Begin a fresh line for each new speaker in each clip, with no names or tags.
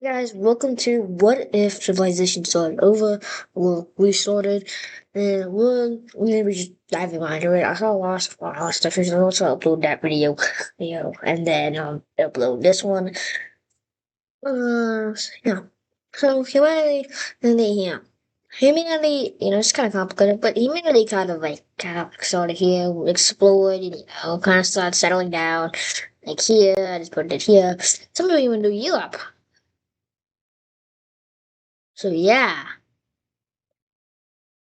Guys, welcome to What If Civilization Started Over? Well, we started, and we'll maybe just diving right into it. I saw lost stuff, so I'll also upload that video, and then upload this one. Yeah. So humanity, and humanity, it's kind of complicated, but humanity kind of started here, explored, kind of started settling down, like here. I just put it here. Some people even do Europe. So yeah.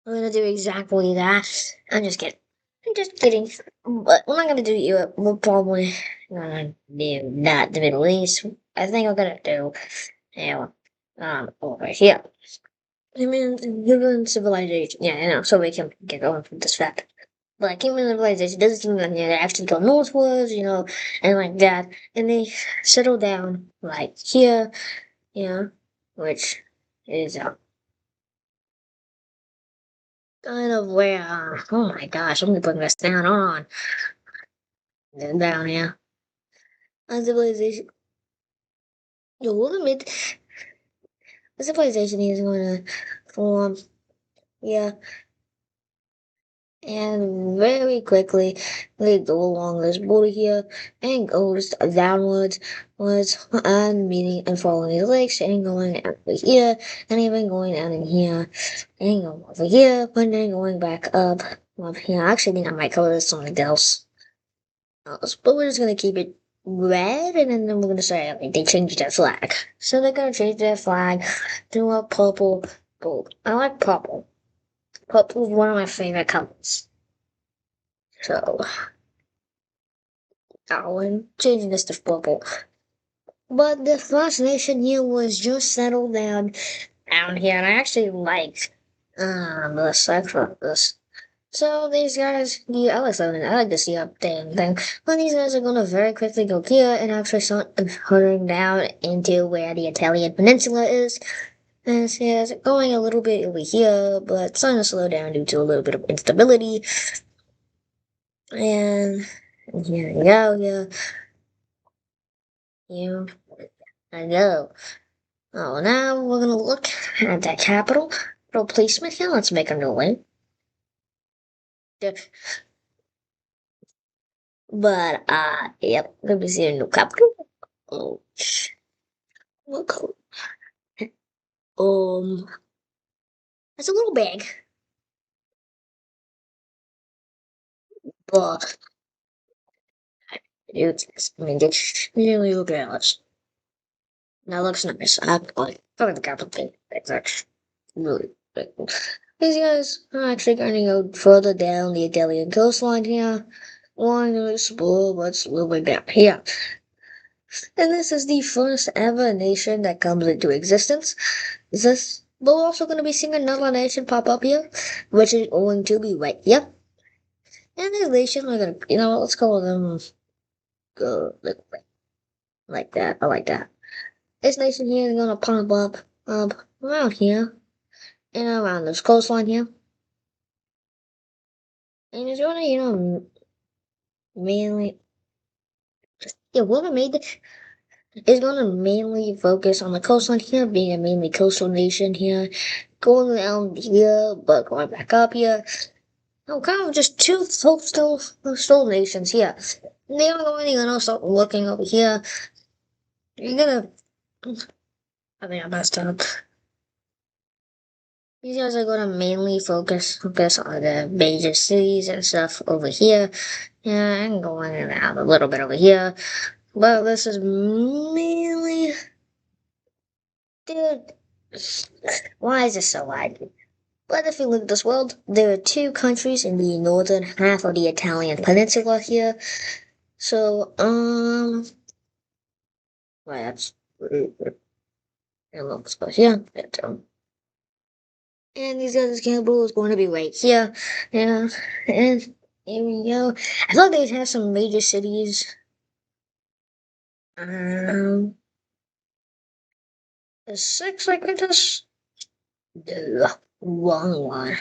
I'm gonna do exactly that. I'm just kidding. I'm just kidding. But we're not gonna do Europe. We're probably gonna do not the Middle East. I think I'm gonna do, you know, over here. I mean, human civilization. Yeah, so we can get going from this fact. But human civilization doesn't seem like they actually go northwards, and like that. And they settle down like here, you know, which is kind of where, oh my gosh, I'm gonna put this down on. Down here. A civilization, the ultimate civilization is going to form, yeah, and very quickly they go along this border here and goes downwards, and meeting and following these lakes and going over here and even going down in here and going over here, but then going back up here. I actually think I might color this something else. But we're just gonna keep it red, and then we're gonna say like, they changed their flag. So they're gonna change their flag to a purple gold. I like purple. Purple is one of my favorite colors. So I'm changing this to purple. But the first nation here was just settled down here, and I actually liked the section of this. So these guys, yeah, I like to see up damn thing. But these guys are gonna very quickly go here and actually start hurrying down into where the Italian peninsula is. And so yeah, it's going a little bit over here, but starting to slow down due to a little bit of instability. And here we go, yeah, I go. Oh, now we're gonna look at that capital placement here. Let's make a new one. But yep, let me see a new capital. Oh, what Um, it's a little big, but it's, I mean, it's really okay. That looks nice. I like the capital thing. It's actually really big. These guys are actually going to go further down the Italian coastline here. One to explore what's a little bit down here. And this is the first ever nation that comes into existence. We're also going to be seeing another nation pop up here, which is going to be right here. And these nations are going to, let's call them like that. I like that. This nation here is gonna pop up around here and around this coastline here, and it's gonna mainly yeah whoever made it is gonna mainly focus on the coastline here, being a mainly coastal nation here, going down here but going back up here. No, kind of just two coastal nations here. They are only gonna start looking over here. You're gonna. I think I messed up. These guys are gonna mainly focus on the major cities and stuff over here. Yeah, and going around a little bit over here. But this is mainly dude. Why is this so laggy? But if you look at this world, there are two countries in the northern half of the Italian peninsula here. So, well, that's a little close. Yeah, and these guys' capital is going to be right here. Yeah, and here we go. I thought they'd have some major cities. Um, the six, I think that's the wrong one.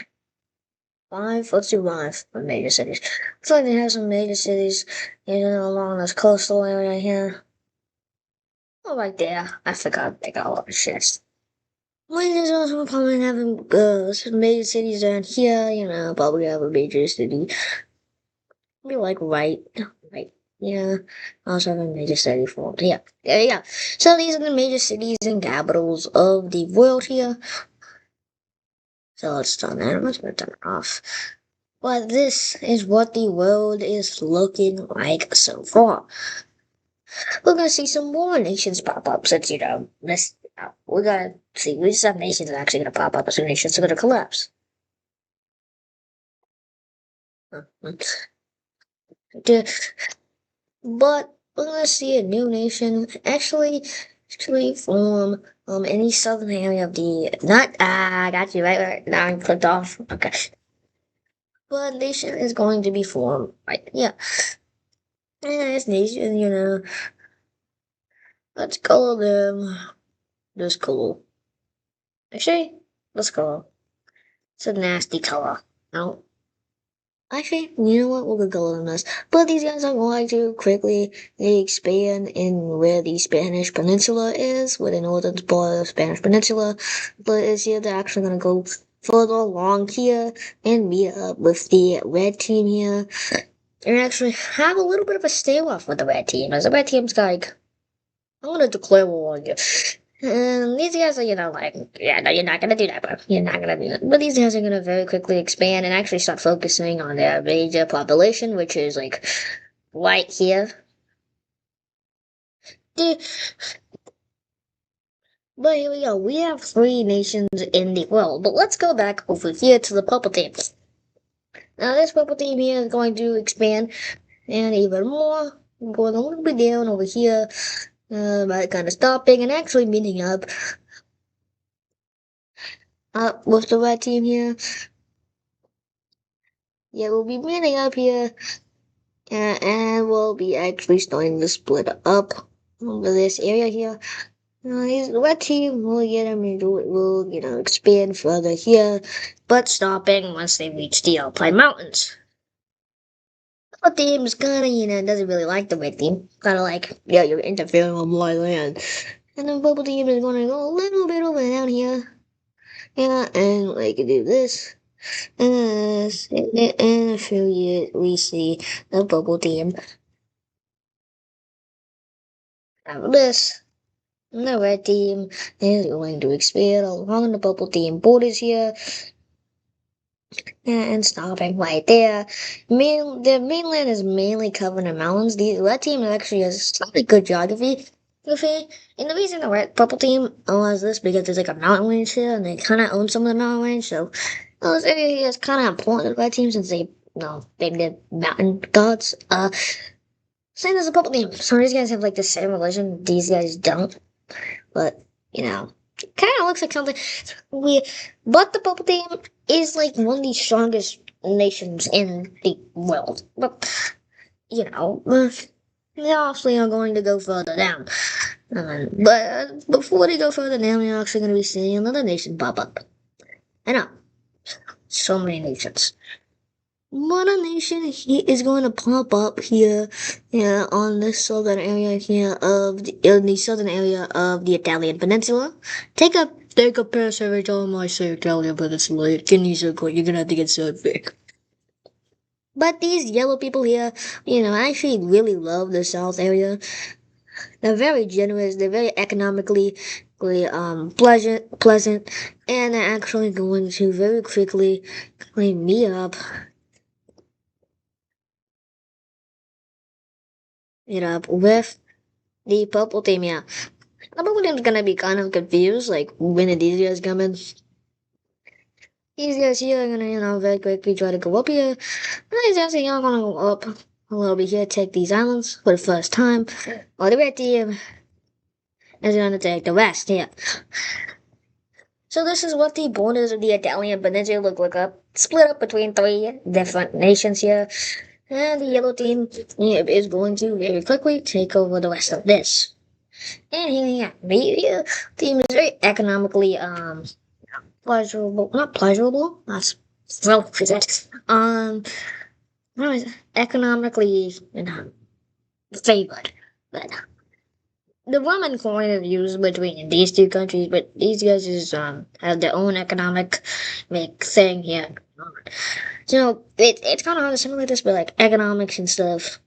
Five, let's do five for major cities. I thought they have some major cities, along this coastal area here. Oh, right there. I forgot they got a lot of shit. We just also probably having some major cities down here, probably have a major city. Be like right. Yeah. Also have a major city formed. Yeah. There you go. So these are the major cities and capitals of the world here. So let's turn that. I'm just gonna turn it off. But this is what the world is looking like so far. We're gonna see some more nations pop up since this. We're gonna see which some nations are actually gonna pop up, and some nations are gonna collapse. The- But we're gonna see a new nation actually form in the southern area of the not I got you right now I'm clicked off. Okay. But nation is going to be formed. Right, yeah. And this nation, let's call them this color. Actually, let's call it's a nasty color. No. Actually, you know what? We'll go on this. But these guys are going to quickly expand in where the Spanish Peninsula is, where the northern part of the Spanish Peninsula. But it's here they're actually going to go further along here and meet up with the red team here. And actually have a little bit of a standoff with the red team, as the red team's like, I'm going to declare war on you. And these guys are, like, yeah, no, you're not gonna do that, bro. You're not gonna do that. But these guys are gonna very quickly expand and actually start focusing on their major population, which is like right here. Dude, but here we go. We have three nations in the world. But let's go back over here to the purple team. Now this purple team here is going to expand and even more. Going a little bit down over here, by kind of stopping and actually meeting up with the red team here. Yeah, we'll be meeting up here. And we'll be actually starting to split up over this area here. The red team will get them into it, will, expand further here, but stopping once they reach the Alpine Mountains. The team's kinda, doesn't really like the red team. Kinda like, yeah, you're interfering on my land. And the purple team is gonna go a little bit over down here. Yeah, and like do this. And this, and affiliate, we see the purple team have this. The red team is going to expand along the purple team borders here and stopping right there. The mainland is mainly covered in mountains. The red team actually has slightly good geography. And the reason the red purple team has this because there's like a mountain range here and they kind of own some of the mountain range. So this area here is kind of important to the red team since they did mountain gods. Same as the purple team. Some of these guys have like the same religion. These guys don't. But, kind of looks like something we. But the purple team is like one of the strongest nations in the world. But, they obviously are going to go further down. But before they go further down, we're actually going to be seeing another nation pop up. I know. So many nations. Modern Nation is going to pop up here, yeah, on the southern area here in the southern area of the Italian Peninsula. Take a pass every time I say Italian Peninsula. Can you so quick? You're gonna have to get so big. But these yellow people here, actually really love the South area. They're very generous. They're very economically, pleasant, and they're actually going to very quickly clean me up with the purple team, yeah. The purple team's gonna be kind of confused, like, when are these guys coming? These guys here are gonna, very quickly try to go up here. And these guys here are gonna go up a little bit here, take these islands for the first time. While the red team is gonna take the rest here. So this is what the borders of the Italian Peninsula look like split up between three different nations here. And the yellow team is going to very quickly take over the rest of this. And here, the team is very economically pleasurable, not pleasurable. That's well, economically favored. But the Roman coin is used between these two countries, but these guys just have their own economic like thing here. So it's kind of similar to this, but like economics and stuff.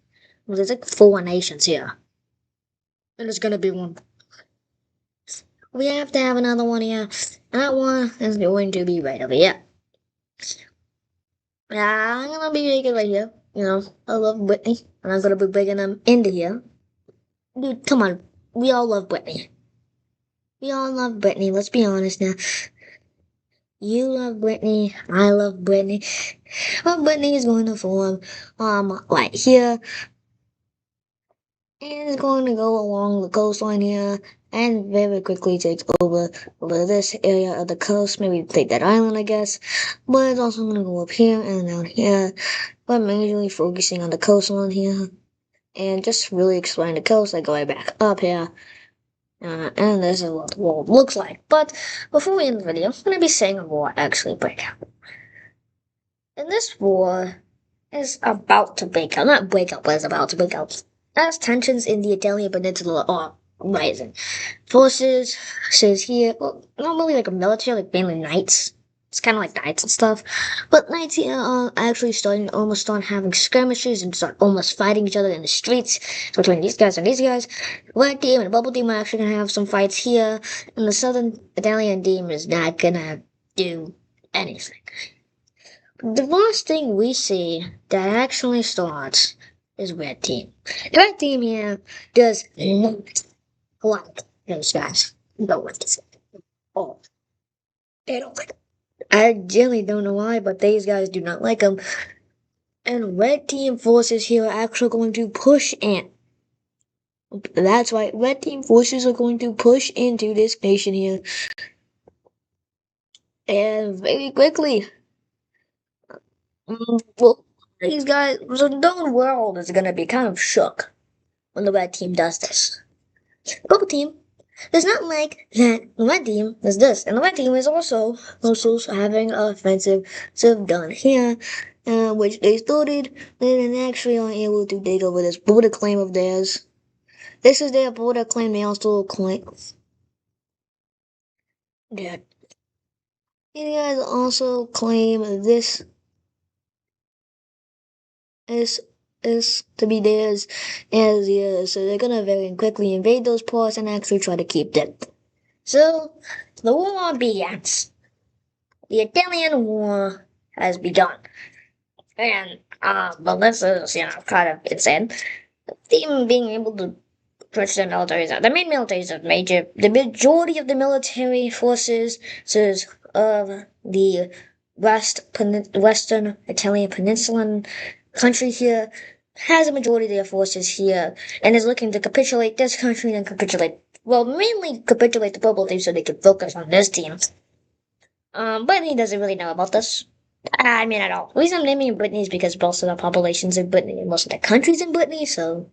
Well, there's like four nations here, and there's gonna be one. We have to have another one here. And that one is going to be right over here. I'm gonna be making right here. You know, I love Whitney, and I'm gonna be bringing them into here. Dude, come on. We all love Whitney. We all love Britney. Let's be honest now. You love Britney. I love Britney. Well, Britney is going to form, right here, and it's going to go along the coastline here, and very quickly take over this area of the coast. Maybe take that island, I guess. But it's also going to go up here and down here. But majorly focusing on the coastline here, and just really exploring the coast. Like going back up here. And this is what the world looks like. But before we end the video, I'm going to be saying a war actually break out. And this war is about to break out. Not break out, but it's about to break out. As tensions in the Italian peninsula are rising. Forces says here, well, not really like a military, like mainly knights. It's kind of like knights and stuff. But knights here are actually starting to almost start having skirmishes and start almost fighting each other in the streets. So between these guys and these guys, Red Team and Bubble Team are actually going to have some fights here. And the Southern Italian team is not going to do anything. The last thing we see that actually starts is Red Team. The Red Team here does not like those guys. Don't like this. Oh, they don't like them. I generally don't know why, but these guys do not like them. And Red Team forces here are actually going to push in. That's right, Red Team forces are going to push into this nation here. And very quickly. Well, these guys, the known world is going to be kind of shook when the Red Team does this. The Purple Team does not like that the Red Team does this. And the Red Team is also having an offensive gun here, which they started and actually aren't able to take over this border claim of theirs. This is their border claim. They also claim that these guys also claim this is to be theirs as yeah, so they're gonna very quickly invade those ports and actually try to keep them. So the war begins. The Italian War has begun. And but this is, kind of insane. Them being able to push their militaries out. The main militaries of the majority of the military forces says of the western Italian peninsulan country here has a majority of their forces here and is looking to capitulate this country and capitulate, well, mainly capitulate the Purple Team so they can focus on this team. But he doesn't really know about this. I mean, at all. The reason I'm naming Brittany is because most of the population's in Brittany and most of the country's in Brittany, so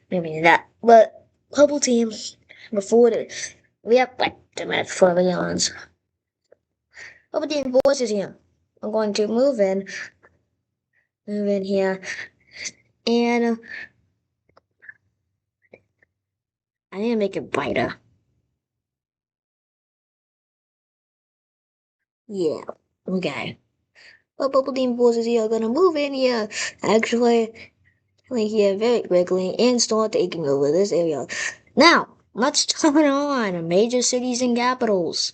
maybe that. But Purple Team, before we have like the minute for the Leons. Purple Team forces here. I'm going to move in here, and I need to make it brighter. Yeah, okay. But Purple Team forces here are gonna move in here. Actually, like here very quickly and start taking over this area. Now, let's turn on major cities and capitals.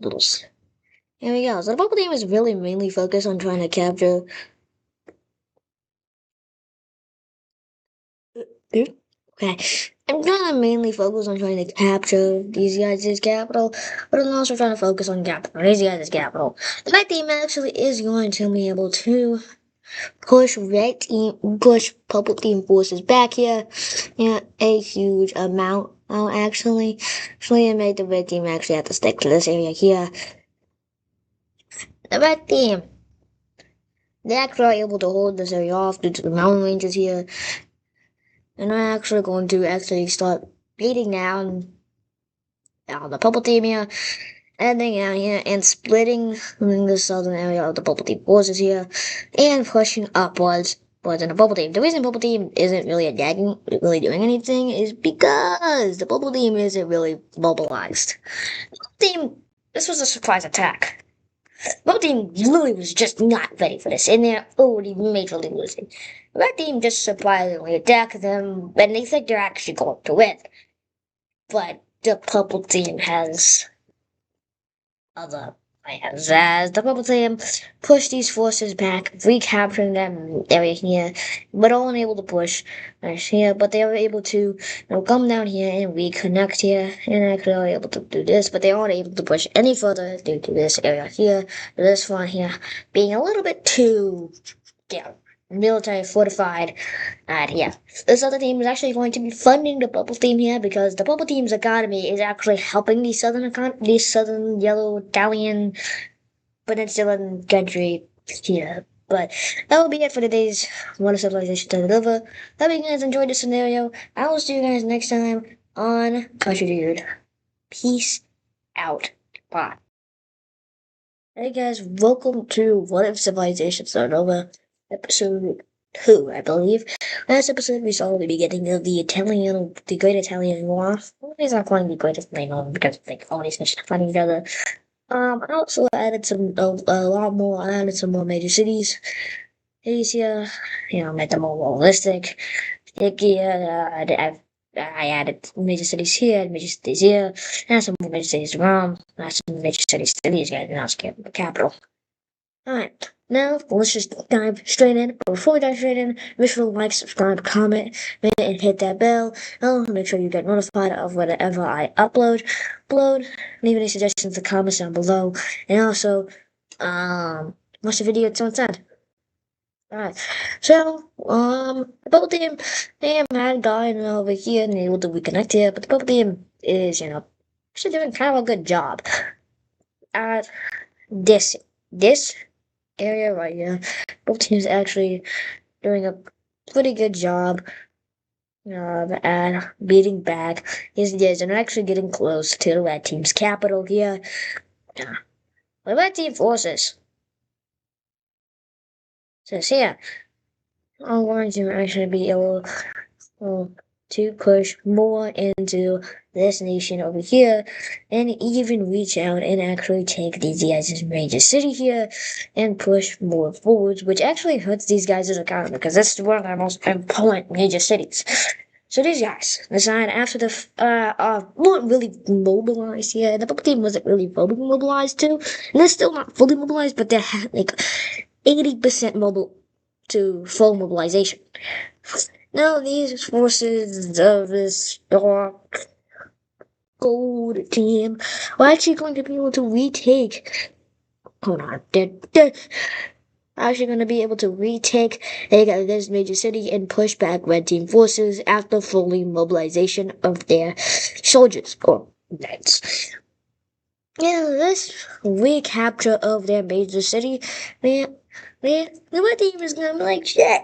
Littles. Here we go. So the Purple Team is really mainly focused on trying to capture. Okay. I'm trying to mainly focus on trying to capture these guys' capital, but I'm also trying to focus on capital. These guys' capital. The Red Team actually is going to be able to push Purple Team forces back here, a huge amount. Oh, actually, it made the Red Team actually have to stick to this area here. The Red Team, they actually are able to hold this area off due to the mountain ranges here, and I'm actually going to actually start beating down the Purple Team here, ending out here and splitting the southern area of the Purple Team forces here, and pushing upwards was in a bubble team. The reason bubble team isn't really attacking, really doing anything, is because the bubble team isn't really mobilized. Team, this was a surprise attack. Bubble team really was just not ready for this, and they're already majorly losing. Red team just surprisingly attacked them, and they think they're actually going to win. But the purple team has other plans, as the purple team pushed these forces back, recapturing them area here, but all unable to push here, but they were able to come down here and reconnect here, and actually are able to do this, but they aren't able to push any further due to this area here, this one here, being a little bit too, yeah, military fortified. And yeah, this other team is actually going to be funding the bubble team here because the bubble team's economy is actually helping the southern yellow Italian peninsulan country here. But that will be it for today's Wonder Civilization Turn It Over. Hope you guys enjoyed this scenario. I will see you guys next time on Country Dude. Peace out. Bye. Hey guys, welcome to What If Civilization Started Over, episode 2, I believe. Last episode we saw the beginning of the Great Italian War. It's not calling the Great Italian War because like all these nations fighting each other. I also added I added some more major cities. Cities here, made them more realistic. I added major cities here, major cities here, and some more major cities around, and some major cities to these guys, and I'll skip the capital. Alright, now let's just dive straight in. But before we dive straight in, make sure to like, subscribe, comment, and hit that bell. Make sure you get notified of whatever I upload. Leave any suggestions in the comments down below. And also, watch the video until it's done. Alright, so, the bubble team, they had gotten over here and able to reconnect here, but the bubble team is, actually doing kind of a good job at this area right here. Both teams actually doing a pretty good job at beating back his years and actually getting close to the red team's capital here. The red team forces. So yeah, I'm going to actually be able to push more into this nation over here and even reach out and actually take these guys' major city here and push more forwards, which actually hurts these guys' economy because that's one of their most important major cities. So these guys decide after weren't really mobilized here, and the team wasn't really fully mobilized too, and they're still not fully mobilized, but they're like 80% mobile to full mobilization. Now these forces of this dark gold team are actually going to be able to retake. Hold on, they're actually going to be able to retake this major city and push back red team forces after fully mobilization of their soldiers or knights. Yeah, this recapture of their major city, the red team is gonna be like shit.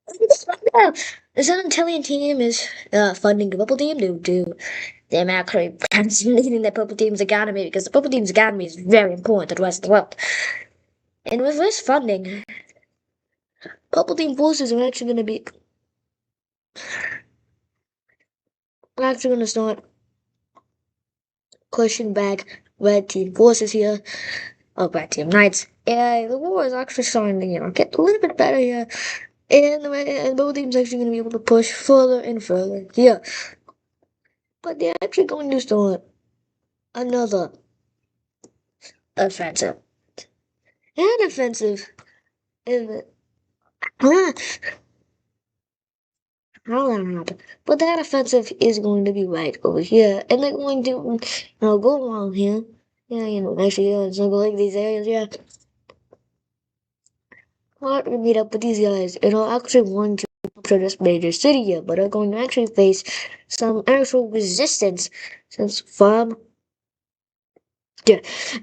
The Southern Italian team is funding the Purple team due to them actually leading the Purple team's economy because the Purple team's economy is very important to the rest of the world. And with this funding, Purple team forces are actually going to be start pushing back red team forces here. Red team knights. Yeah, the war is actually starting to get a little bit better here. And both teams actually going to be able to push further and further here. But they're actually going to start another offensive. And offensive is how that happen. But that offensive is going to be right over here. And they're going to go along here. Yeah, actually, it's not like these areas, yeah. Not to meet up with these guys, and I'm actually going to capture this major city here, but I'm going to actually face some actual resistance since from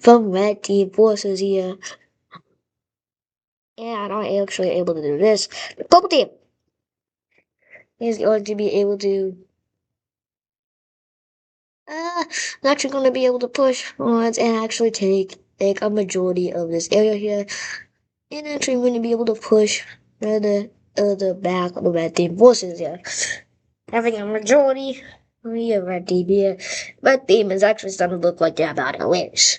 red team forces here. And I'm actually able to do this. The purple team is going to be able to actually going to be able to push onwards and actually take a majority of this area here. And actually going to be able to push the back of the red team forces here. Having a majority of the red team here. Red team is actually starting to look like they're about to lose.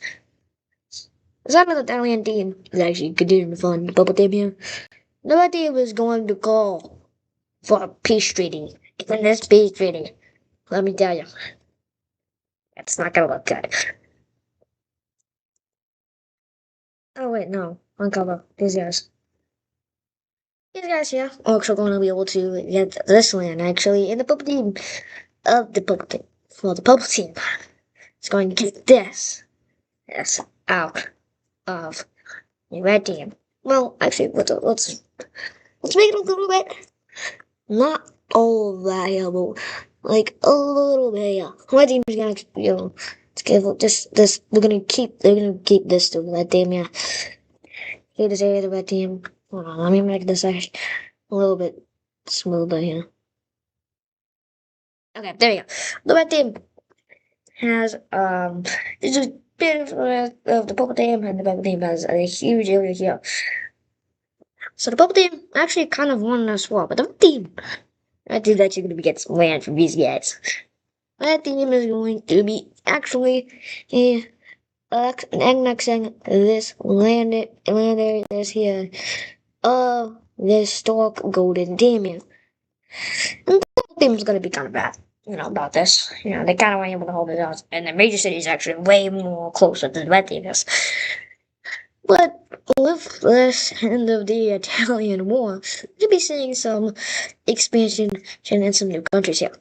The side of the Italian team is actually continuing to fund the bubble team here. The red team is going to call for a peace treaty. And this peace treaty, let me tell you, it's not gonna look good. Oh wait, no, uncover these guys. These guys here are also going to be able to get this land actually in the bubble team of the bubble team. Well, the bubble team is going to get this out of the red team. Well, actually, let's make it a little bit not all valuable, like a little bit. Yeah, red team is gonna to give this. They're gonna keep this to the red team. Yeah, keep this area to the red team. Hold on, let me make this actually a little bit smoother here. Okay, there we go. The red team has it's a bit of the purple team, and the purple team has a huge area here. So the purple team actually kind of won as well, but the red team, red team's actually going to get some land from these guys. Red team is going to be actually annexing this land area that's here of this Stork Golden Demon. And the purple team's going to be kind of bad. About this. They kind of weren't able to hold it out. And the major city is actually way more closer than the red team is. But with this end of the Italian War, we'll be seeing some expansion in some new countries here.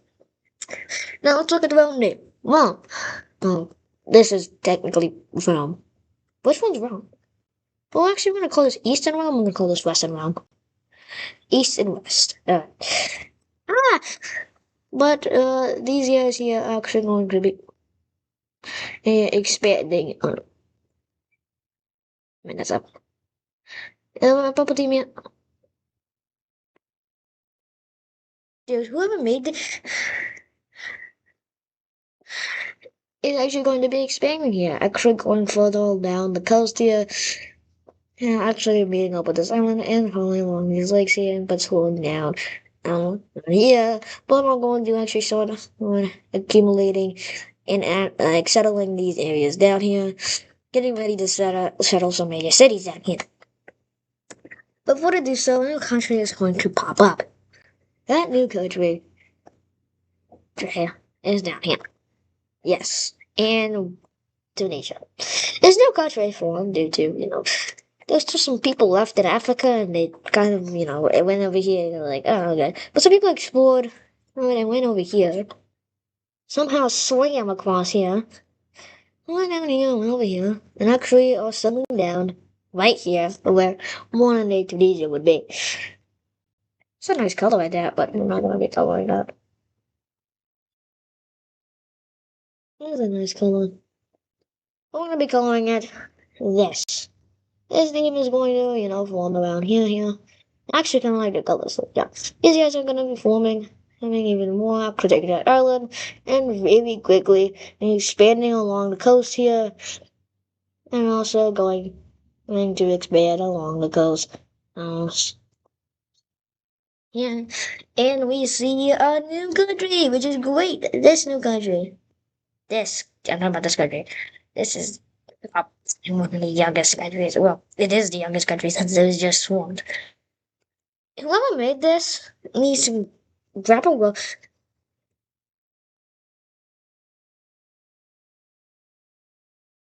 Now let's look at the realm name. Well, this is technically realm. Which one's realm? Well, actually, we're going to call this Eastern realm. We're going to call this Western realm. East and West. But these guys here are actually going to be expanding. I mean, that's up. Purple team yet? Dude, whoever made this is actually going to be expanding here. Actually going further down the coast here. Yeah, actually meeting up with this island and following along these lakes here, but slowing down. Yeah, but I'm going to actually start accumulating and settling these areas down here, getting ready to settle some major cities down here. But before I do so, a new country is going to pop up. That new country is down here. Yes, and Tunisia. This new country formed due to, there's just some people left in Africa and they kind of, it went over here and they're like, oh, okay. But some people explored and went over here. Somehow swam across here. Went down here, went over here, and actually are settling down right here where modern day Tunisia would be. It's a nice color like that, but I'm not gonna be coloring that. It's a nice color. I'm gonna be coloring it this. This theme is going to, form around here. Actually, kind of like the colors. So, yeah. These guys are going to be forming, having even more, protecting that island, and very quickly expanding along the coast here, and also going to expand along the coast. Yeah, and we see a new country, which is great. This new country. I'm talking about this country. This is one of the youngest countries. Well, it is the youngest country since it was just formed. Whoever made this needs to grab a rope.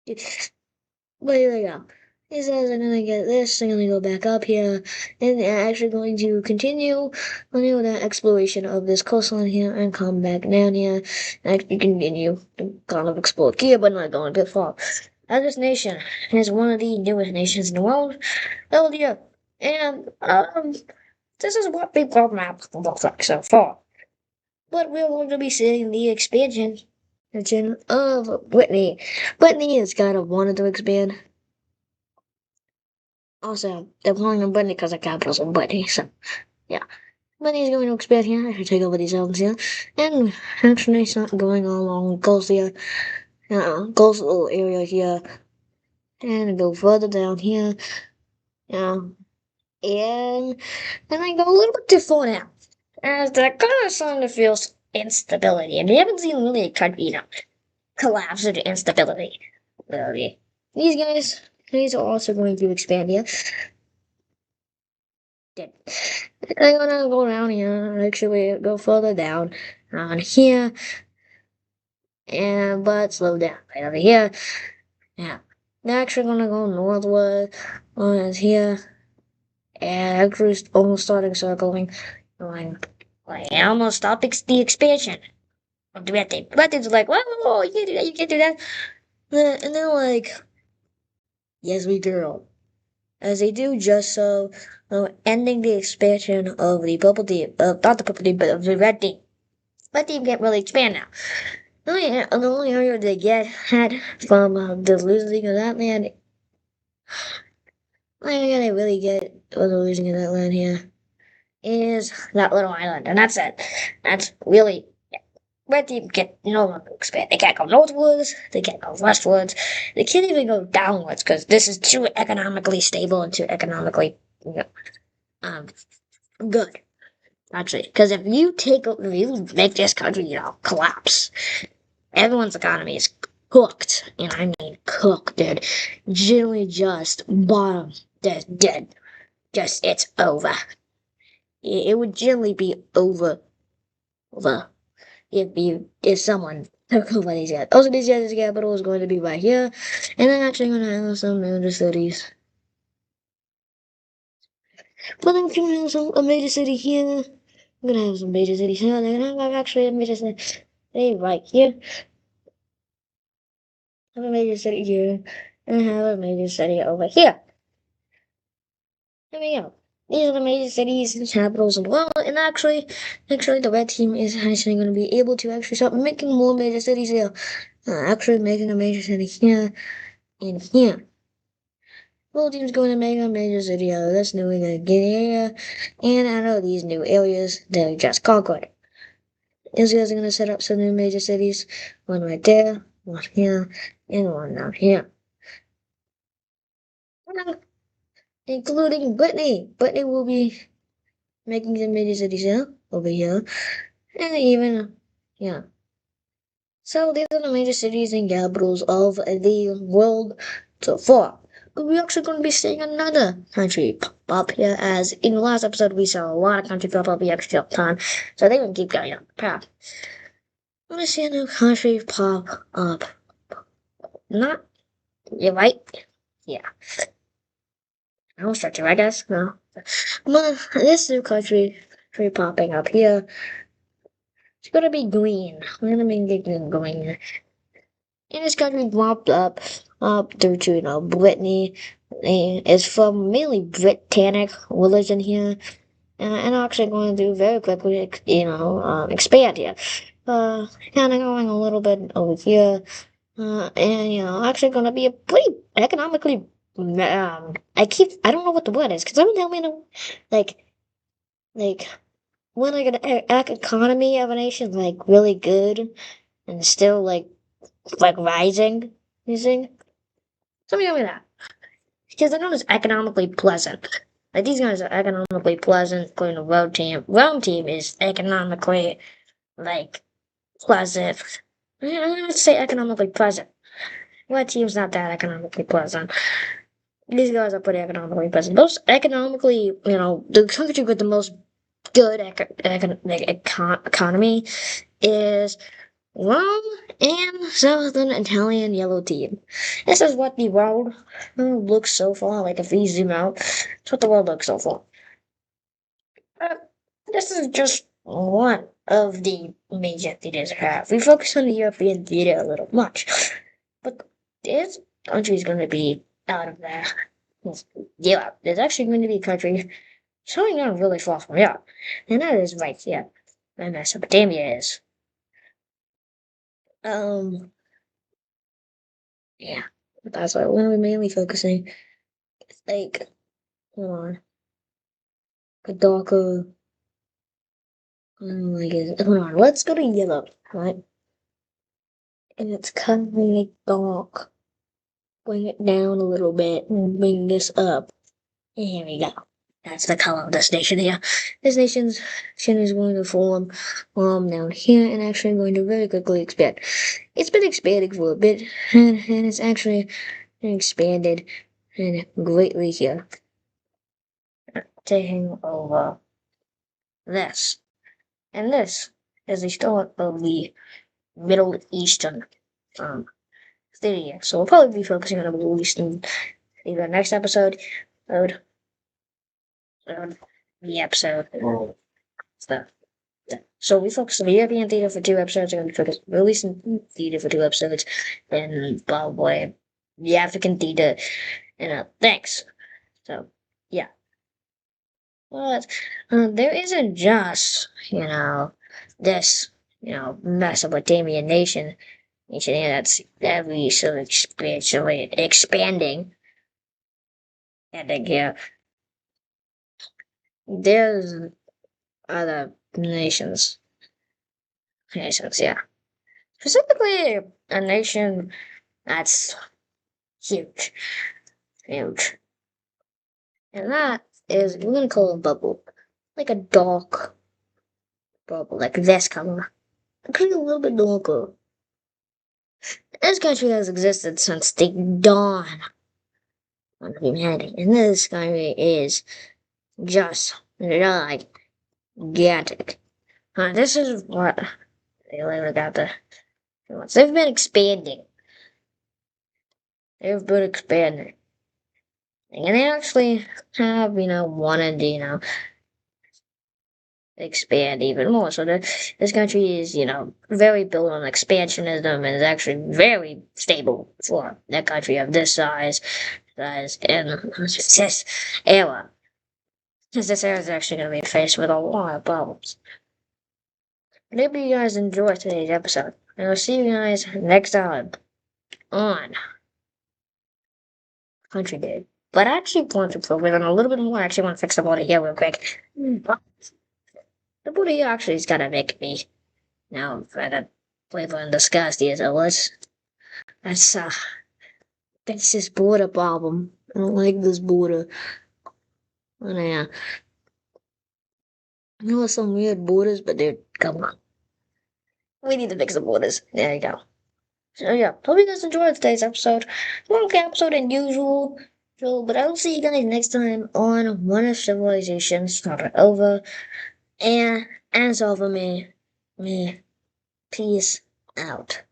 But here we go. He says, I'm gonna get this, I'm gonna go back up here, and they're actually going to continue that exploration of this coastline here and come back down here and actually continue to kind of explore here, but not going too far. Now, this nation is one of the newest nations in the world, Eldia, and this is what Big World Map looks like so far. But we're going to be seeing the expansion of Whitney. Whitney has kind of wanted to expand. Also, they're calling him Whitney because the capital's in Whitney, so yeah. Whitney's going to expand here. I should take over these islands here. And actually, it's not going along the coast here. Coastal area here. And go further down here. Yeah. and I go a little bit too far now. As they're kind of starting to feel instability, and you haven't seen really a country, collapse into instability. Really. These guys, these are also going to expand here. Did. I'm gonna go down here, actually go further down on here, and but slow down right over here. Yeah. They're actually gonna go northward on here, and actually almost starting circling, going like almost stopping the expansion of the red team. Red team's like, whoa, whoa, whoa, you can't do that, you can't do that. And they're like, yes, we do. As they do just so, ending the expansion of the purple team, not the purple team, but of the red team. Red team can't really expand now. The only area they get had from the losing of that land, the only area they really get with the losing of that land here is that little island, and that's it. That's really red team can no longer expand. They can't go northwards. They can't go westwards. They can't even go downwards because this is too economically stable and too economically, um, good. Actually, because if you make this country, collapse, everyone's economy is cooked, and I mean cooked, dude. Generally, just bottom, dead. Just it's over. It would generally be over if someone took over these guys. Also, these guys' capital is going to be right here, and I'm actually going to have some major cities. But I'm going to have a major city here. I'm going to have some major cities here. I'm going to have actually a major city right here. Have a major city here, and have a major city over here. There we go. These are the major cities and capitals of the world, and actually, the red team is actually going to be able to actually start making more major cities here. Actually, making a major city here and here. Blue team's going to make a major city out of this new area, and out of these new areas they just conquered. These guys are going to set up some new major cities. One right there, one here, and one down here. Including Brittany. Brittany will be making some major cities here, over here, and even, yeah. So these are the major cities and capitals of the world so far. But we're actually going to be seeing another country pop up here, as in the last episode we saw a lot of countries pop up here extra time, so they will keep going on the path. I'm gonna see a new country pop up. Not, you're right? Yeah. I was stretching, I guess. No. This new country popping up here, it's gonna be green. We're gonna be getting green. And this country popped up due to, Brittany. It's from mainly Britannic religion here. And I'm actually going to very quickly, expand here. Kind of going a little bit over here. And, actually going to be a pretty economically, I don't know what the word is, because I'm telling you, like, when like an economy of a nation, like, really good, and still, like rising, you see? Something like that. Because they're not as economically pleasant. Like, these guys are economically pleasant, including the road team. Road team is economically, pleasant. I'm gonna say economically pleasant. Red team's not that economically pleasant. These guys are pretty economically pleasant. Most economically, the country with the most good economy is Rome and Southern Italian Yellow Team. This is what the world looks so far. Like, if we zoom out, it's what the world looks so far. Uh, this is just one of the major theaters I have. We focus on the European theater a little much, but this country is going to be out of there. Yeah, there's actually going to be a country showing out really far from Europe, and that is right here, where Mesopotamia is. Um, yeah, that's what we're mainly focusing. Like, hold on, a darker. Hold on, let's go to yellow, right? And it's kind of really dark. Bring it down a little bit and bring this up. And here we go. That's the color of this nation here. This nation's nation is going to form down here and actually going to very quickly expand. It's been expanding for a bit, and it's actually expanded and greatly here, taking over this. And this is the start of the Middle Eastern um, study. So we'll probably be focusing on the Middle Eastern either next episode or the episode stuff. So we focused on the European theater for 2 episodes, and we focused on Middle Eastern theater for 2 episodes, and probably the African theater, and thanks. So yeah. But there isn't just, this, Mesopotamian nation here that's every so spiritually expanding. And again, there's other nations, yeah. Specifically, a nation that's huge, huge. And that is, we're gonna call it a bubble. Like a dark bubble, like this color. It could be a little bit darker. This country has existed since the dawn of humanity. And this country is just gigantic. This is what they later got the. They've been expanding. They've been expanding. And they actually have, wanted to, expand even more. So this country is, very built on expansionism and is actually very stable for a country of this size in this era. Because this era is actually going to be faced with a lot of problems. But hope you guys enjoyed today's episode. And I'll see you guys next time on Country Day. But I actually want to focus on a little bit more. I actually want to fix the border here real quick. The border here actually is gonna make me now try to flavor and disgust here. So let's fix this border problem. I don't like this border. And I know some weird borders, but they're come on. We need to fix the borders. There you go. So yeah, hope you guys enjoyed today's episode. Longer episode than usual. So, but I will see you guys next time on One of Civilization Started Over. And as over me, peace out.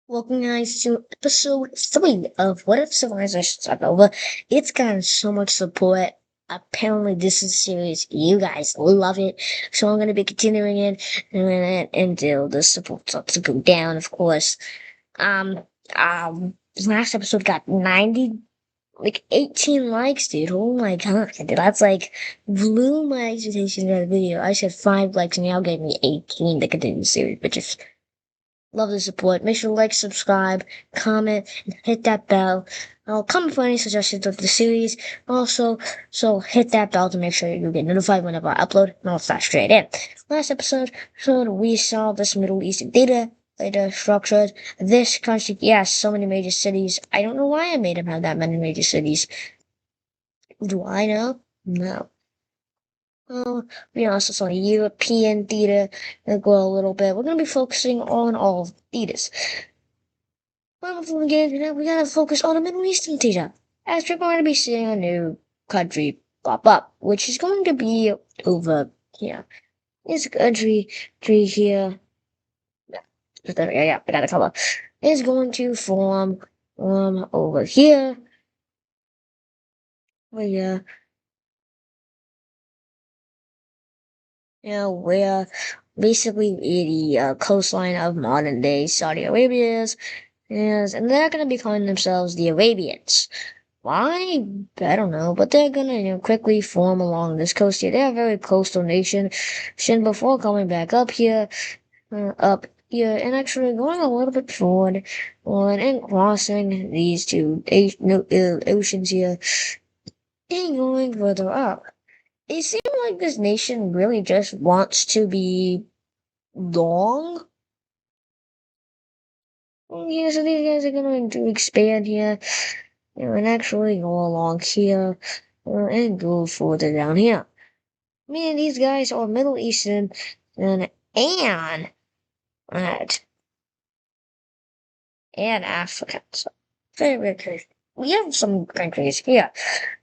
Welcome guys to episode 3 of What If Civilization Started Over. It's gotten so much support. Apparently this is a series you guys love it, so I'm gonna be continuing it until the support starts to go down, of course. Um, last episode got 18 likes, dude. Oh my god, that's like blew my expectations of the video. I said 5 likes, and y'all gave me 18 to continue the series. But just love the support. Make sure to like, subscribe, comment, and hit that bell. I'll comment for any suggestions of the series. Also, so hit that bell to make sure you get notified whenever I upload, and I'll start straight in. Last episode, so we saw this Middle Eastern data structured. This country, yes, so many major cities. I don't know why I made him have that many major cities. Do I know? No. Well, we also saw European theater go a little bit. We're going to be focusing on all theaters. Well, before we get into that, we got to focus on the Middle Eastern theater. As we're going to be seeing a new country pop up, which is going to be over here. This country tree here. Yeah, I got a color. Is going to form over here. Where where basically the coastline of modern day Saudi Arabia is, and they're gonna be calling themselves the Arabians. Why? I don't know, but they're gonna quickly form along this coast here. They're a very coastal nation. Before coming back up here, and actually going a little bit forward and crossing these two oceans here, and going further up. It seems like this nation really just wants to be long. Yeah, so these guys are going to expand here, and actually go along here. and go further down here. Man, these guys are Middle Eastern and uh, and Africa. So very, very crazy. We have some countries here,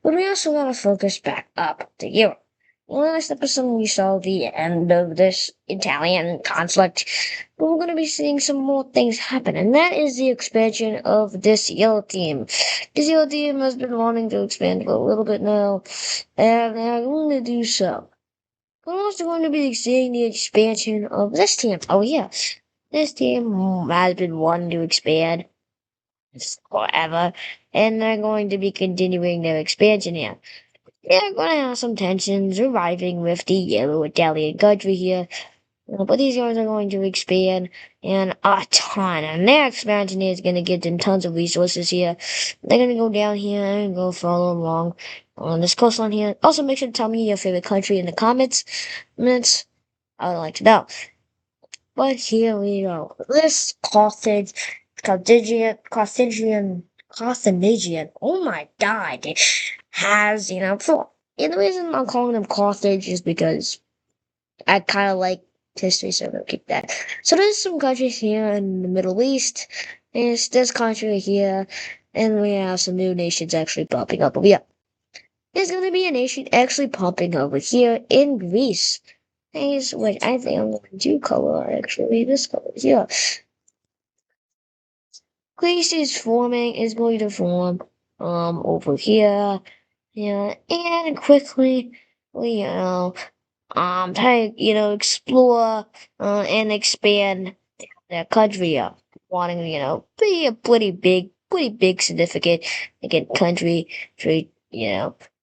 but we also want to focus back up to Europe. In the last episode, we saw the end of this Italian conflict, but we're going to be seeing some more things happen, and that is the expansion of this yellow team. This yellow team has been wanting to expand for a little bit now, and they're going to do so. We're also going to be seeing the expansion of this team. Oh, yeah. This team has been wanting to expand forever, and they're going to be continuing their expansion here. They're going to have some tensions arriving with the yellow Italian country here, but these guys are going to expand and a ton, and their expansion is going to give them tons of resources here. They're going to go down here and go follow along on this coastline here. Also, make sure to tell me your favorite country in the comments. Minutes. I would like to know. But here we go. This Carthaginian, oh my god, it has, and the reason I'm calling them Carthage is because I kind of like history, so I'm gonna keep that. So there's some countries here in the Middle East, there's this country here, and we have some new nations actually popping up. But yeah, there's gonna be a nation actually popping over here in Greece. Things which I think I'm going to color actually this color here. Greece is going to form over here. Yeah, and quickly try explore and expand their country up. Wanting, be a pretty big significant again country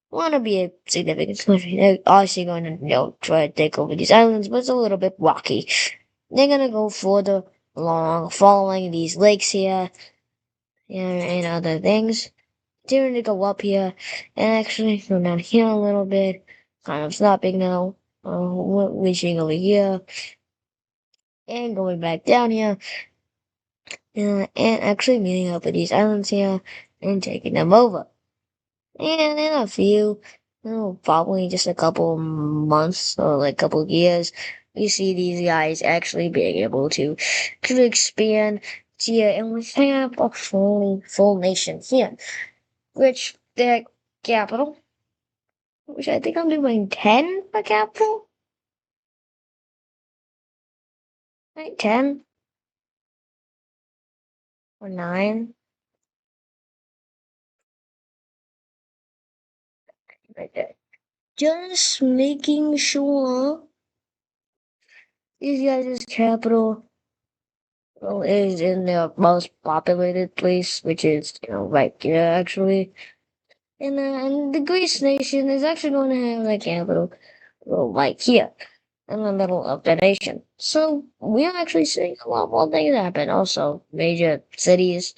want to be a significant country. They're obviously going to, try to take over these islands, but it's a little bit rocky. They're gonna go further along, following these lakes here, and other things. They're gonna go up here, and actually go down here a little bit. Kind of stopping now, reaching over here, and going back down here, and actually meeting up with these islands here, and taking them over. And in a few, probably just a couple months or like a couple years, we see these guys actually being able to expand here, and we have a full nation here, which their capital, which I think I'm doing 10 for capital, right? 10 or 9, right there. Just making sure these guys' capital is in the most populated place, which is, right here actually. And the Greece nation is actually going to have their capital, right here, in the middle of the nation. So we're actually seeing a lot more things happen. Also, major cities,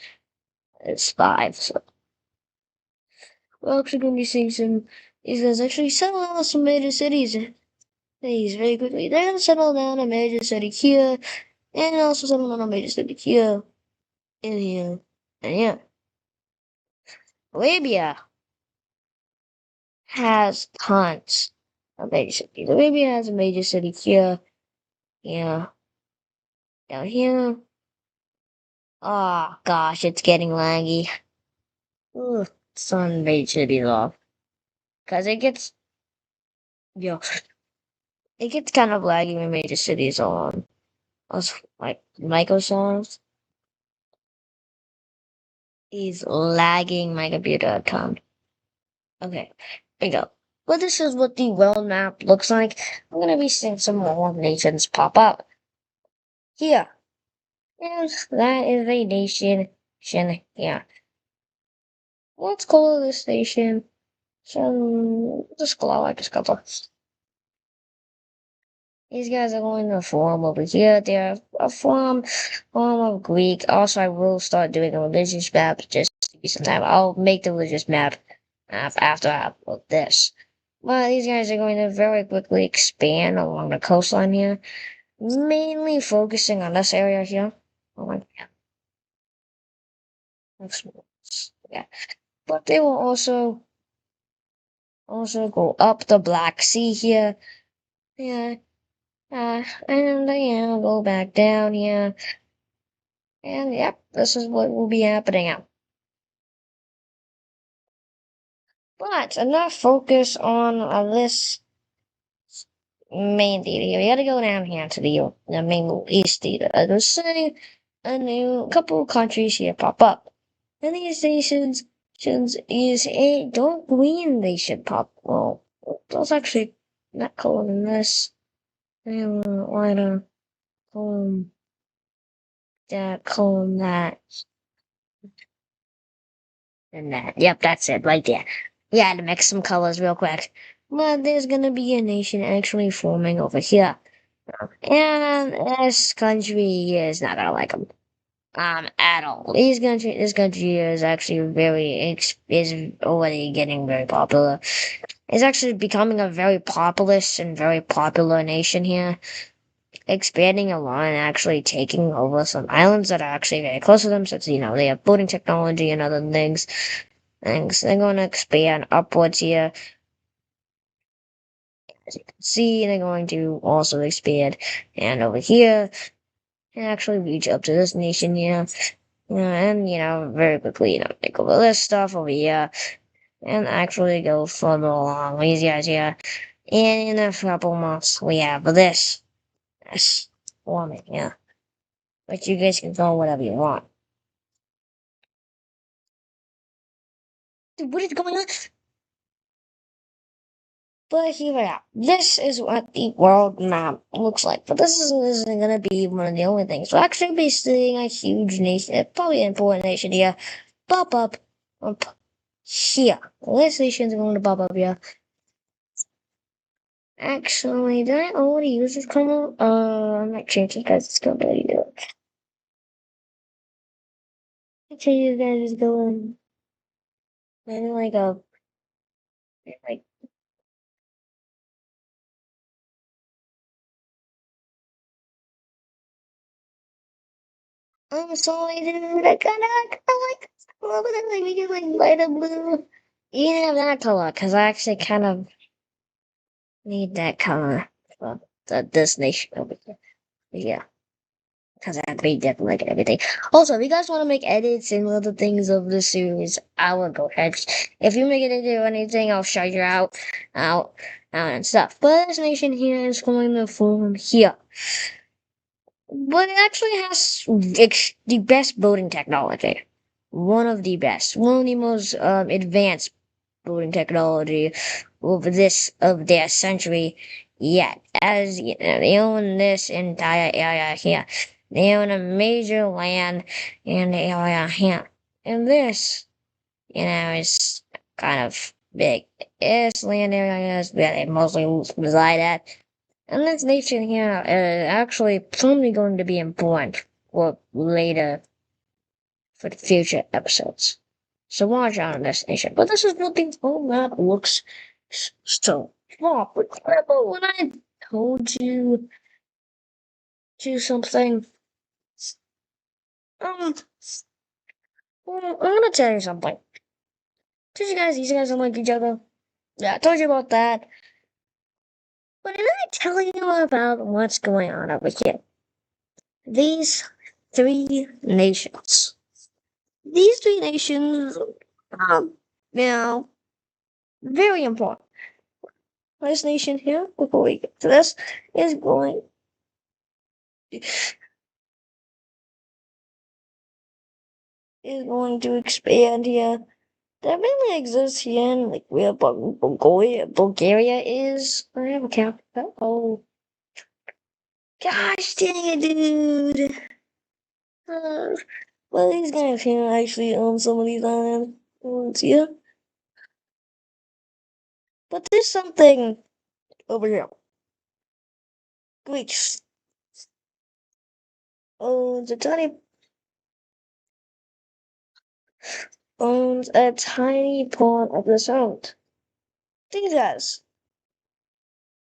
it's 5. So we're actually going to be seeing these guys actually settle down some major cities very quickly. They're going to settle down a major city here, and also settle down a major city here, and here, and here. Arabia has tons of major cities. Arabia has a major city here, yeah, down here. Oh gosh, it's getting laggy. Ugh, sun major cities off. Cause yo, it gets kind of laggy when major cities are on. Also, like, Microsoft is lagging my computer account. Okay, here we go. Well, this is what the world map looks like. I'm gonna be seeing some more nations pop up. Here. Yes, that is a nation. Yeah. Let's call this station. Just call like this couple. These guys are going to form over here. They're a form of Greek. Also, I will start doing a religious map just to be some time. I'll make the religious map after I upload this. But these guys are going to very quickly expand along the coastline here, mainly focusing on this area here. Oh my god. Yeah. But they will also also go up the Black Sea here. Yeah, and go back down here. And yep, this is what will be happening now. But enough focus on this main theater. We gotta go down here to the main East theater. As I was saying, a new couple of countries here pop up. And these nations is a dark green they should pop. Well, that's actually not color than this. And lighter column that column that and that. Yep, that's it right there. Yeah, to mix some colors real quick. But there's gonna be a nation actually forming over here. And this country is not gonna like him. At all. This country is actually is already getting very popular. It's actually becoming a very populous and very popular nation here. Expanding a lot and actually taking over some islands that are actually very close to them, since, they have boating technology and other things. Things. They're going to expand upwards here. As you can see, they're going to also expand and over here and actually reach up to this nation here. And, very quickly, take over this stuff over here and actually go further along these guys here. And in a couple months, we have this. This woman, yeah. But you guys can call whatever you want. Dude, what is going on? But here we are. This is what the world map looks like. But this isn't gonna be one of the only things. We'll actually be seeing a huge nation, probably an important nation here, pop up here. This nation's going to pop up here. Actually, did I already use this color? I might change it because it's gonna be good. Actually, you guys is going maybe like I'm sorry, dude. I like a little bit of like maybe like lighter blue. You can have that color because I actually kind of need that color for this nation over here. Yeah, because I agree definitely like everything. Also, if you guys want to make edits and other things of the series, I will go ahead. If you make it into anything, I'll shout you out, and stuff. But this nation here is going to form here. But it actually has the best boating technology. One of the most advanced boating technology of their century yet. As they own this entire area here. They own a major land in the area here. And this, is kind of big. This land area is where they mostly reside at. And this nation here is actually probably going to be important for later, for the future episodes. So watch out on this nation. But this is what the whole map looks so far. But remember when I told you something? Um, I'm gonna tell you something. These guys don't like each other. Yeah, I told you about that. But did I tell you about what's going on over here? These three nations. These three nations, um, you know, very important. This nation here, before we get to this, is going to expand here. That mainly exists here in like where Bulgaria is. I have a capital. Oh, gosh dang it, dude. Uh, well, these guys here actually own some of these islands here. But there's something over here. Which owns a tiny owns a tiny part of the sound. These guys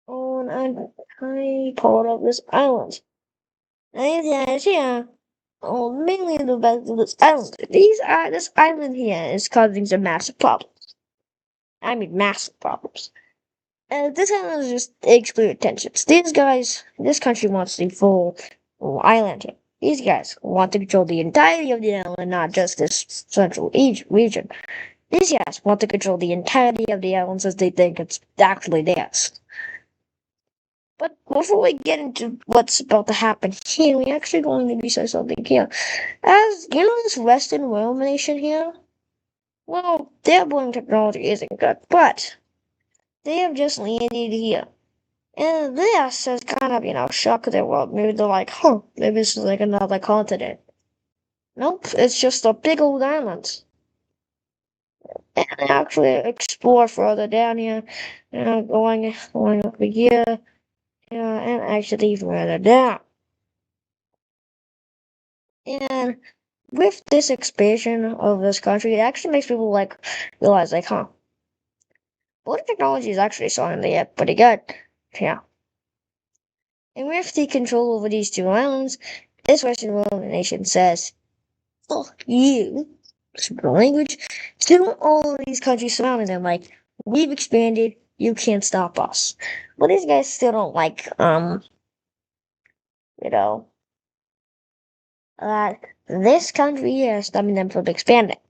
own a tiny part of this island. And these guys here own mainly the rest of this island. This island here is causing some massive problems. I mean, massive problems. And this has just excluded tensions. These guys, this country wants the full island here. These guys want to control the entirety of the island, not just this central region. These guys want to control the entirety of the island since they think it's actually theirs. But before we get into what's about to happen here, we're actually going to be saying something here. As you know, this Western world nation here, well, their born technology isn't good, but they have just landed here. And this has kind of, shocked their world. Maybe they're like, huh, maybe this is like another continent. Nope, it's just a big old island. And they actually explore further down here, going over here, and actually further down. And with this expansion of this country, it actually makes people like realize, like, huh, border technology is actually starting to get pretty good. Yeah. And with the control over these two islands, this Western world nation says, fuck you, the language, to all of these countries surrounding them. Like, we've expanded, you can't stop us. But these guys still don't like, you know, that this country is stopping them from expanding.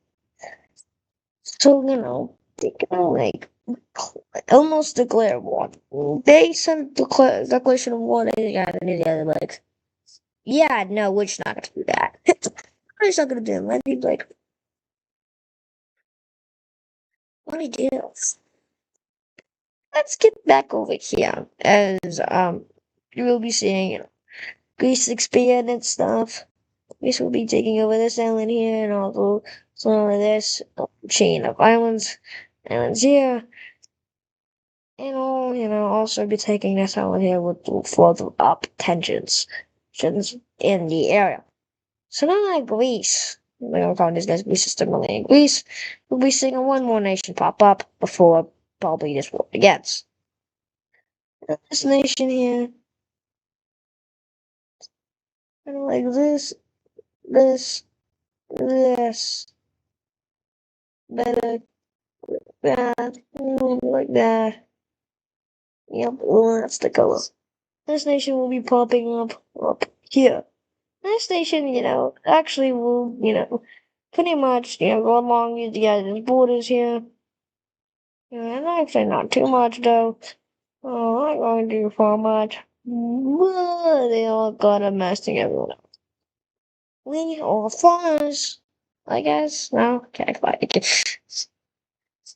So, they can, like, almost declare war. They sent declaration of war to the guy and the other, like, yeah, no, we're just not gonna do that. We're just not gonna do that. He's like, what do you do? Let's get back over here. As you will be seeing, Greece expand and stuff. Greece will be taking over this island here and also some of this chain of islands here. And all, also be taking this island here with further up tensions in the area. So now like Greece, we're gonna call these guys Greece system in Greece, we'll be seeing one more nation pop up before probably this war begins. This nation here, like this, this, better, that, like that. Yep, well, that's the color. This nation will be popping up here. This nation, actually will, pretty much, go along with the other borders here. And actually not too much though. Oh, I'm not going to do far much. But they all got a messing everyone up. We all farmers, I guess. No, okay, fine.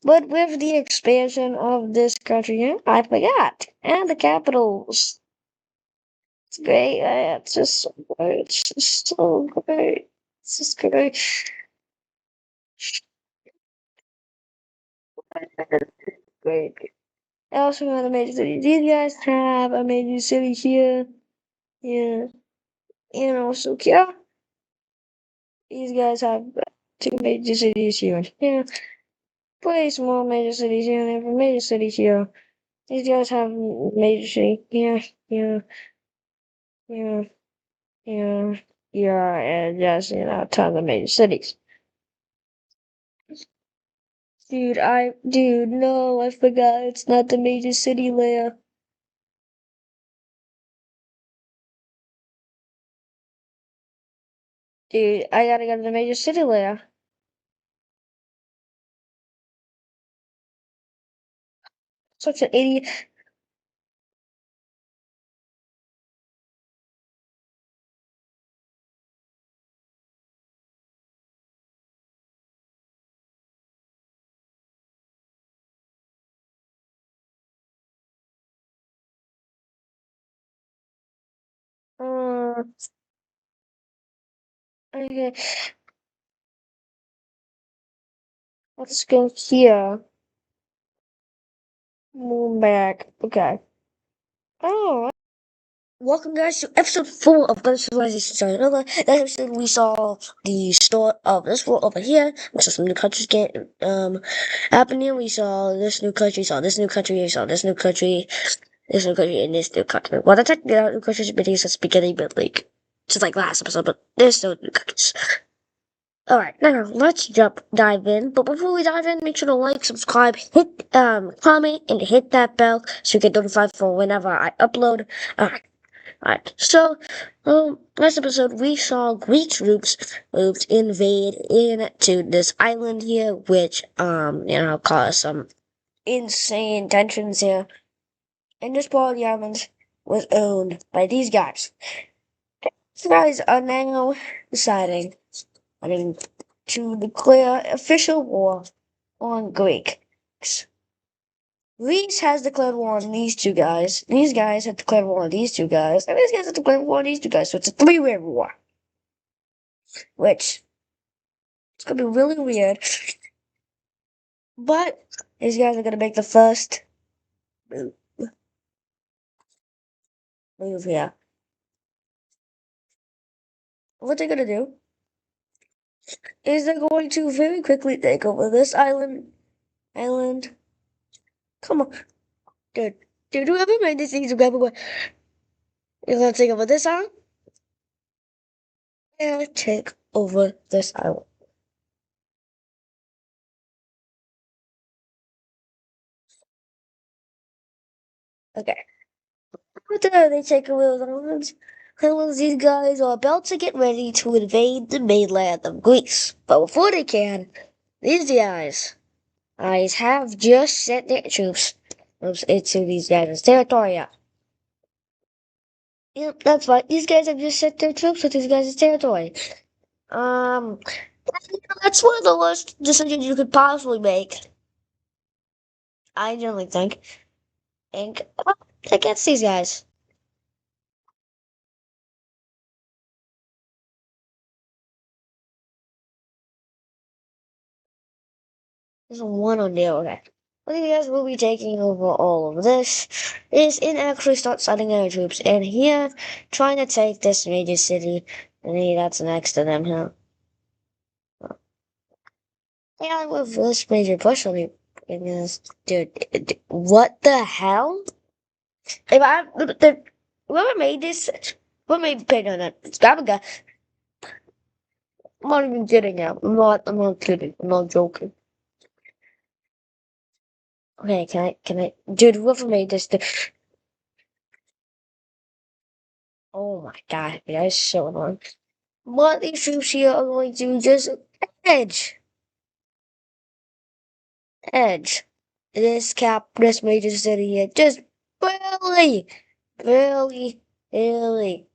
But with the expansion of this country, I forgot. And the capitals. It's great. It's just so great. It's just so great. It's just great. Great. I also have a major city. These guys have a major city here. Yeah. And also, yeah, these guys have two major cities here. Yeah. Pretty small major cities here. They have a major city here. These guys have major city. Yeah. Yeah. Yeah. Yeah. Yeah. And just, tons of major cities. Dude, no, I forgot. It's not the major city layer. Dude, I gotta go to the major city layer. Such an idiot. Uh, okay, let's go here. Move back. Okay. Oh, welcome guys to episode 4 of Gun Civilization. Sorry, that episode we saw the start of this world over here. We saw some new countries get happening. We saw this new country, saw this new country, saw this new country, this new country, and this new country. Well, the technically new countries been since the beginning, but like just like last episode, but there's still new countries. Alright, now let's dive in. But before we dive in, make sure to like, subscribe, hit comment, and hit that bell so you get notified for whenever I upload. Alright. So last episode we saw Greek troops invade into this island here, which caused some insane tensions here. And this part of the island was owned by these guys. These guys are now deciding, to declare official war on Greeks. Greece has declared war on these two guys. These guys have declared war on these two guys. And these guys have declared war on these two guys. So it's a three-way war. Which, it's gonna be really weird. But, these guys are gonna make the first move here. What they're gonna do is they're going to very quickly take over this island. Come on. Dude, whoever made this needs to grab away. You're gonna take over this island? And take over this island. Okay. After they take over those islands, these guys are about to get ready to invade the mainland of Greece. But before they can, these guys have just sent their troops into these guys' territory. Yep, that's right. These guys have just sent their troops into these guys' territory. Um, that's one of the worst decisions you could possibly make. I generally think. And against these guys. There's one on there, okay. Well, you guys will be taking over all of this. Is in actually start sending their troops in here, trying to take this major city. And that's next to them, huh? Yeah, with this major push on me. Dude, what the hell? If I, whoever made this, whoever made pig on it, it's got a guy. I'm not even kidding now. I'm not kidding. I'm not joking. Okay, dude, whoever made this, oh my god, that is so annoying. What these troops here are going to just edge, edge this major city here, just barely, barely, barely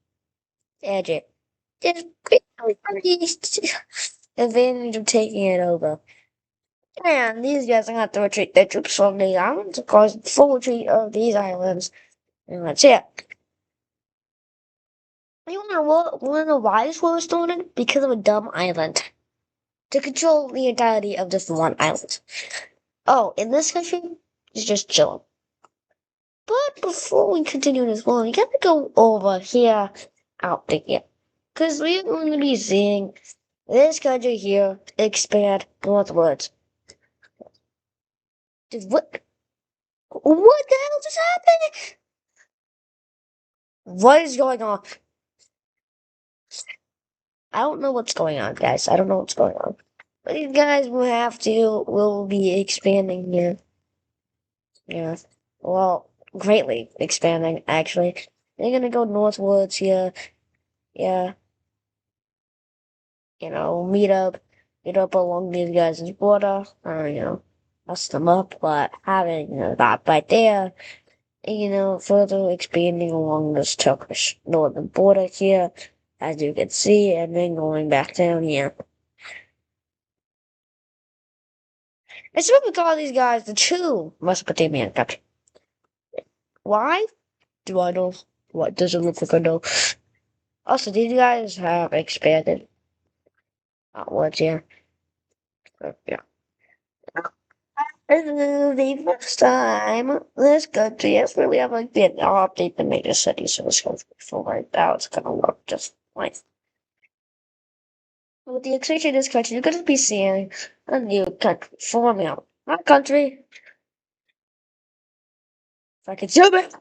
edge it. Just barely, advantage of taking it over. And these guys are going to have to retreat their troops from the islands, of course, full retreat of these islands. And that's it. You wanna know why this war was started? Because of a dumb island. To control the entirety of this one island. Oh, in this country, it's just chilling. But before we continue this war, we gotta go over here, out to here. Because we're going to be seeing this country here expand northwards. Dude, what the hell just happened? What is going on? I don't know what's going on, guys. I don't know what's going on. But these guys will be expanding here. Yeah. Well, greatly expanding, actually. They're gonna go northwards here. Yeah. Meet up along these guys' border. Or, bust them up, but having, that right there. And, further expanding along this Turkish northern border here, as you can see, and then going back down here. It's what we call these guys the true Mesopotamian country. Why? Do I know? What does it look like I know? Also, these guys have expanded outwards here. Yeah. The first time this country has really ever been update the major cities so this country for right now it's gonna work just fine. With the extension of this country, you're gonna be seeing a new country forming out. Our country, if I can zoom it.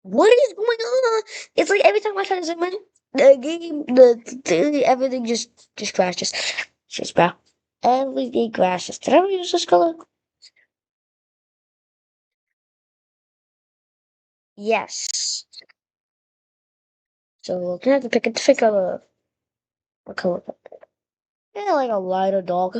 What is going on? It's like every time I try to zoom in, The game, everything just crashes. Just bro. Everything crashes. Did I ever use this color? Yes. So we're gonna have to pick a what color? Yeah, like a lighter dog.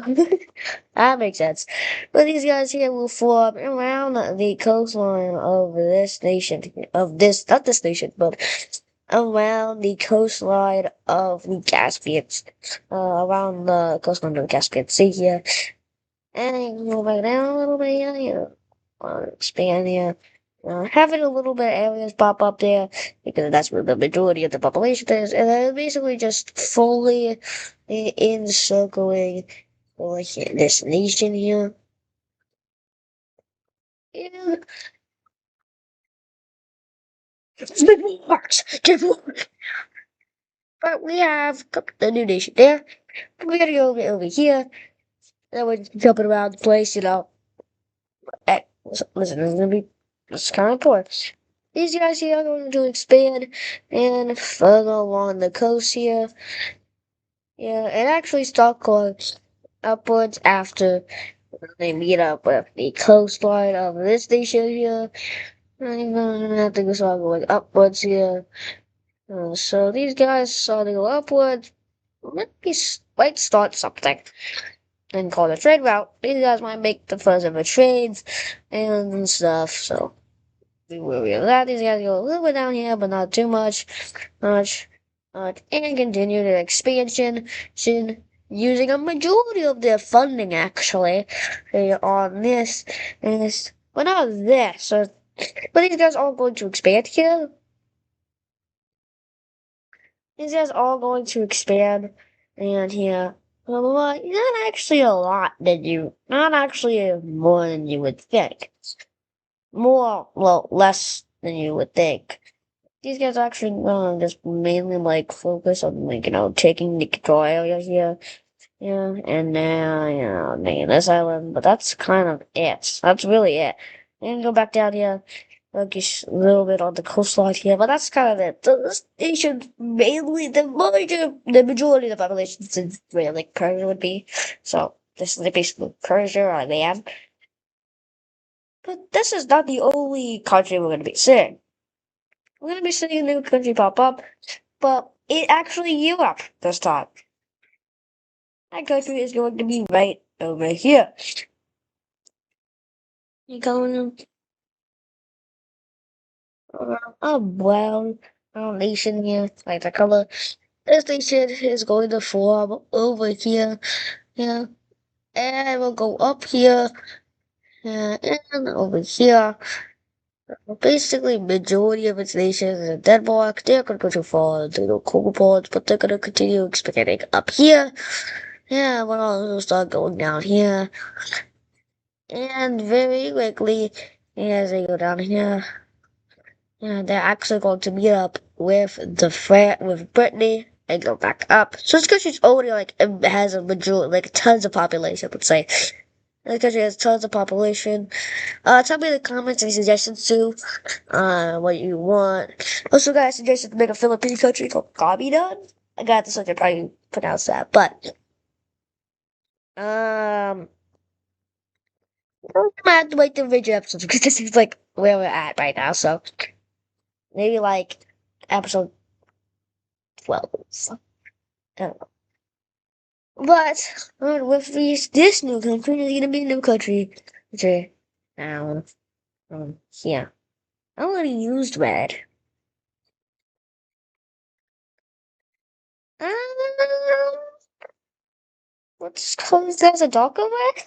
That makes sense. But these guys here will form around the coastline of this nation, of this, not this nation, but around the coastline of the Caspian, around the coastline of the Caspian Sea here. And go back down a little bit here, expand here. Having a little bit of areas pop up there because that's where the majority of the population is, and then basically just fully encircling like this nation here. And it's big wars, but we have the new nation there. We gotta go over here. Then we're jumping around the place, you know. Hey, listen, this is gonna be it's kind of poor. These guys here are going to expand and further along the coast here. Yeah, and actually start going upwards after they meet up with the coastline of this station here. I'm gonna have to start going upwards here. So these guys starting to go upwards. Might start something and call it a trade route. These guys might make the first ever trades and stuff. So be wary of that. These guys go a little bit down here, but not too much, much, and continue their expansion using a majority of their funding actually on this and this, but not this. So, but these guys are going to expand here. These guys are going to expand, and here, but not actually a lot than not actually more than you would think. More, well, less than you would think. These guys actually just mainly like focus on like taking the control area here, yeah, and now making this island. But that's kind of it. That's really it. And go back down here, like a little bit on the coastline here, but that's kind of it. So this nation mainly the majority of the population is where like Persia would be. So this is basically Persia or Iran. But this is not the only country we're gonna be seeing. We're gonna be seeing a new country pop up, but it actually Europe this time. That country is going to be right over here. You going a brown nation here, like the color. This nation is going to form over here, yeah, and we'll go up here, and over here. Basically, majority of its nations in Denmark, they're going to go too far into the coal pods, but they're going to continue expanding up here. Yeah, we'll also start going down here. And very quickly, as they go down here, yeah, they're actually going to meet up with with Brittany and go back up. So this country's already like has a majority, like tons of population. Let's say this country has tons of population. Tell me in the comments any suggestions too. What you want. Also, guys, suggested to make a Philippine country called Gabidan. I got this, I can probably pronounce that, but um. I'm gonna have to wait till video episodes because this is like where we're at right now. So maybe like episode 12. I don't know. But with this new country, it's gonna be a new country. Okay. Um, yeah. I already used red. Um, what's called as a darker red?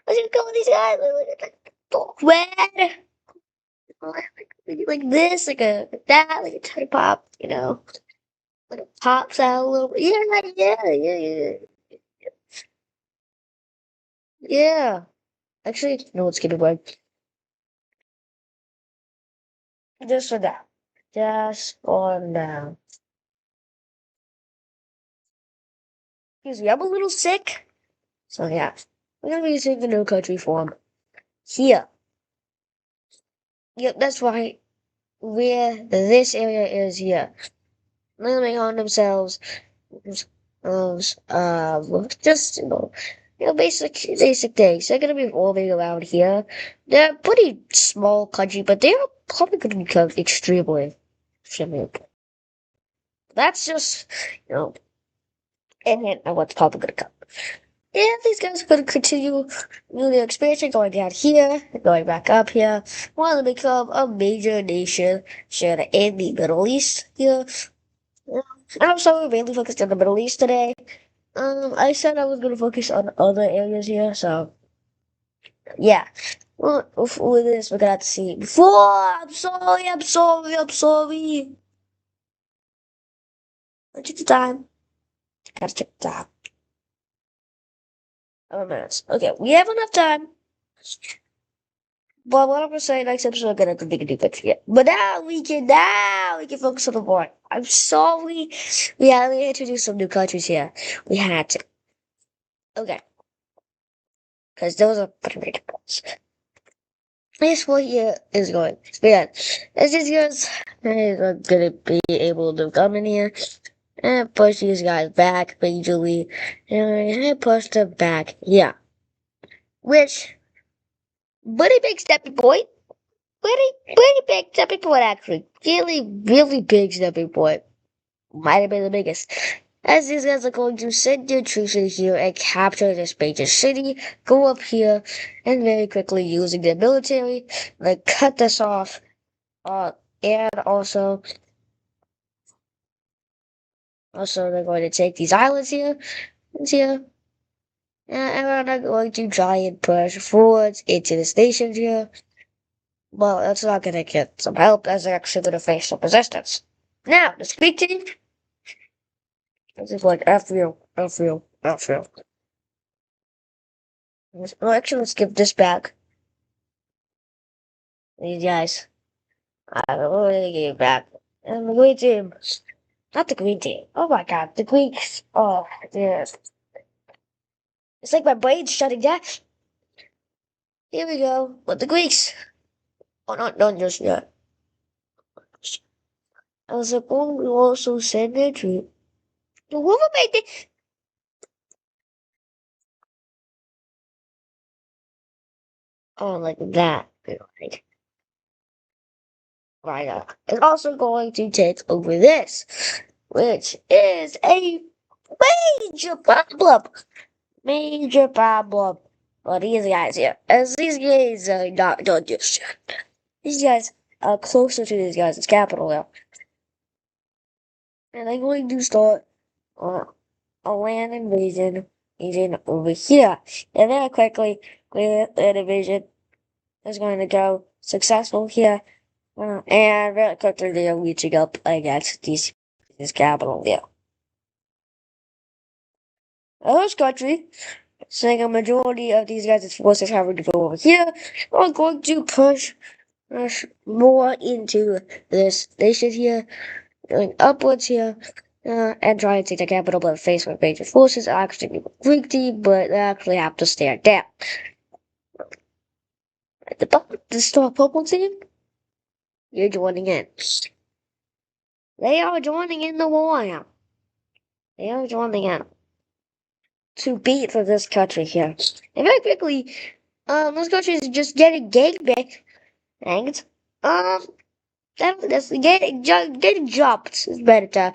What's it called these guys? Like dark red. Like this, like that, like a type pop, like it pops out a little bit. Yeah. Yeah. Actually, no, let's keep it going. Just for now. Just for now. Excuse me, I'm a little sick. So yeah. We're gonna be using the new country form. Here. Yep, that's right. Where this area is here. living on themselves, just basic things. They're gonna be evolving around here. They're a pretty small country, but they're probably gonna become extremely similar. That's just a hint of what's probably gonna come. And these guys are gonna continue their expansion, going down here, going back up here, want to become a major nation, shared in the Middle East here. And I'm sorry, we're mainly focused on the Middle East today. I said I was gonna focus on other areas here, so yeah. Well, with this, we're gonna have to see. Before, I'm sorry. I check the time. Gotta check the time. 11 minutes. Okay, we have enough time. But what I'm gonna say next episode, I'm gonna continue to fix it. But now we can focus on the board. I'm sorry. We had to introduce some new countries here. We had to. Okay. Because those are pretty big points. This one here is going. Yeah. As these guys are gonna be able to come in here and push these guys back majorly. And push them back. Yeah. Which pretty big stepping point. Pretty big stepping point actually. Really big stepping point. Might have been the biggest. As these guys are going to send their troops in here and capture this major city, go up here, and very quickly using their military, like cut this off. And also they're going to take these islands here, and we're going to try and push forwards into the stations here. Well, that's not going to get some help, as they're actually going to face some resistance. Now, the Greek team, this is like F real. Well, actually, let's give this back. These guys, I don't really give it back. And the green team, not the green team. Oh my god, the Greeks. Oh, yes. It's like my brain's shutting down. Here we go. But the Greeks. Oh, not just yet. I was like, oh, we also send their troop. Whoever made it. Oh, like that. Right. It's also going to take over this, which is a major problem. Major problem. Well, these guys here, as these guys are not done just yet. These guys are closer to these guys' capital now. And they're going to start a land invasion over here. And very quickly, the invasion is going to go successful here. And very quickly, they are reaching up against this capital here. This country, saying a majority of these guys' forces having to go over here, are going to push more into this nation here, going upwards here, and trying to take the capital, but faced with major forces. Actually, Greek team, but they actually have to stand down. The Star Purple team, you're joining in. They are joining in the war now. They are joining in to beat for this country here. And very quickly, this country is just getting gangbanged. That's getting jumped is better.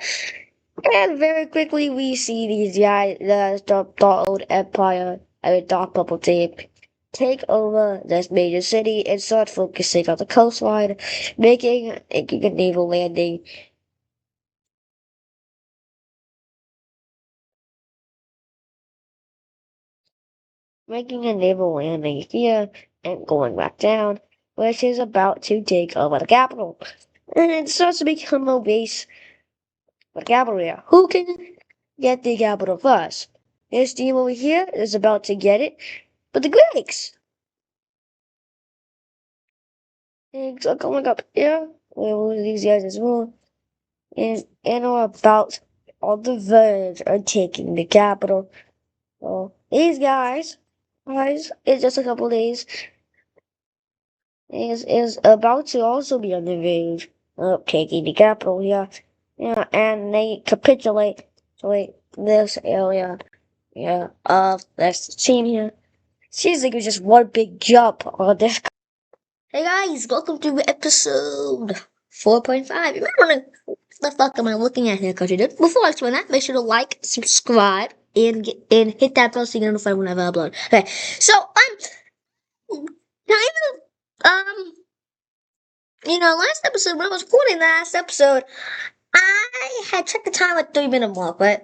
And very quickly we see these guys, the old empire, Dark Purple team, take over this major city and start focusing on the coastline, making a naval landing. Making a naval landing here and going back down, which is about to take over the capital. And it starts to become a base for the capital here. Who can get the capital first? This team over here is about to get it, but the Greeks! Things are coming up here. We'll lose these guys as well. And are about on the verge of taking the capital. So these guys, in just a couple days, is about to also be on the verge of taking the capital here. Yeah, and they capitulate to this area, yeah, of this team here. Seems like it was just one big jump on this. Hey guys, welcome to episode 4.5. Remember what the fuck am I looking at here, country dude? Before I explain that, make sure to like, subscribe, and hit that bell so you get notified whenever I upload. Okay, so I'm kind of last episode when I was recording the last episode, I had checked the time at 3 minute mark, right?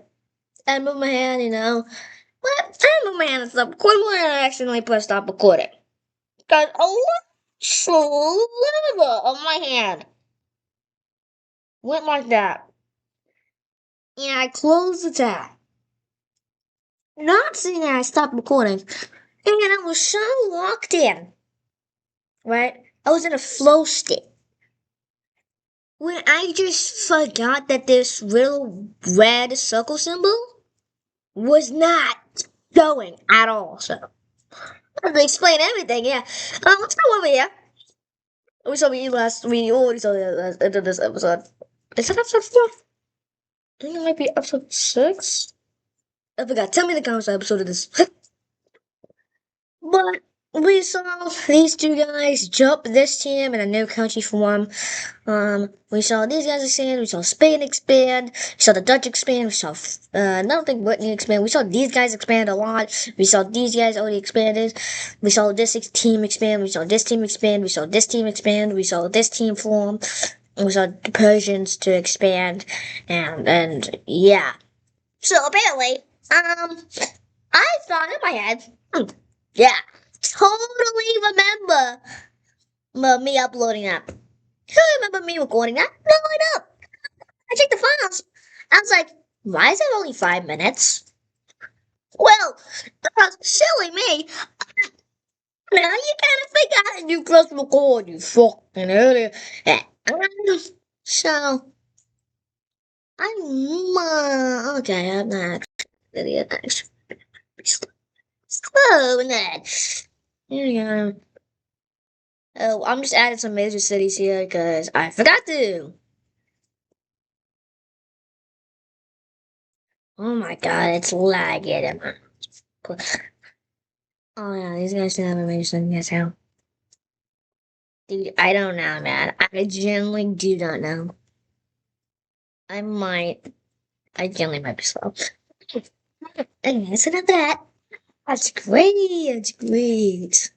I moved my hand, but I moved my hand and stopped recording, and I accidentally pressed stop recording. Got a little sliver of my hand went like that. And I closed the tab. Not seeing that I stopped recording. And I was so locked in. Right? I was in a flow state. When I just forgot that this little red circle symbol was not going at all. So I have to explain everything, yeah. Let's go over here. We already saw the last end of this episode. Is that episode 4? I think it might be episode 6. I forgot. Tell me the comments what episode it is. But we saw these two guys jump this team in a new country form. We saw these guys expand. We saw Spain expand. We saw the Dutch expand. We saw I don't think Britain expand. We saw these guys expand a lot. We saw these guys already expanded. We saw this team expand. We saw this team expand. We saw this team expand. We saw this team form. And we saw the Persians to expand. And yeah. So apparently, I thought in my head, yeah, totally remember me uploading that. Totally remember me recording that. No, I don't. I checked the files. I was like, why is it only 5 minutes? Well, silly me. Now you gotta figure out you press record, you fucking idiot. Yeah. So, okay, I'm not idiot. Slow, Ned. Here we go. Oh, I'm just adding some major cities here because I forgot to. Oh my god, it's lagging. Oh yeah, these guys do have a major city. Yes, how? Dude, I don't know, man. I genuinely do not know. I might. I genuinely might be slow. And isn't it that? That's great. That's great.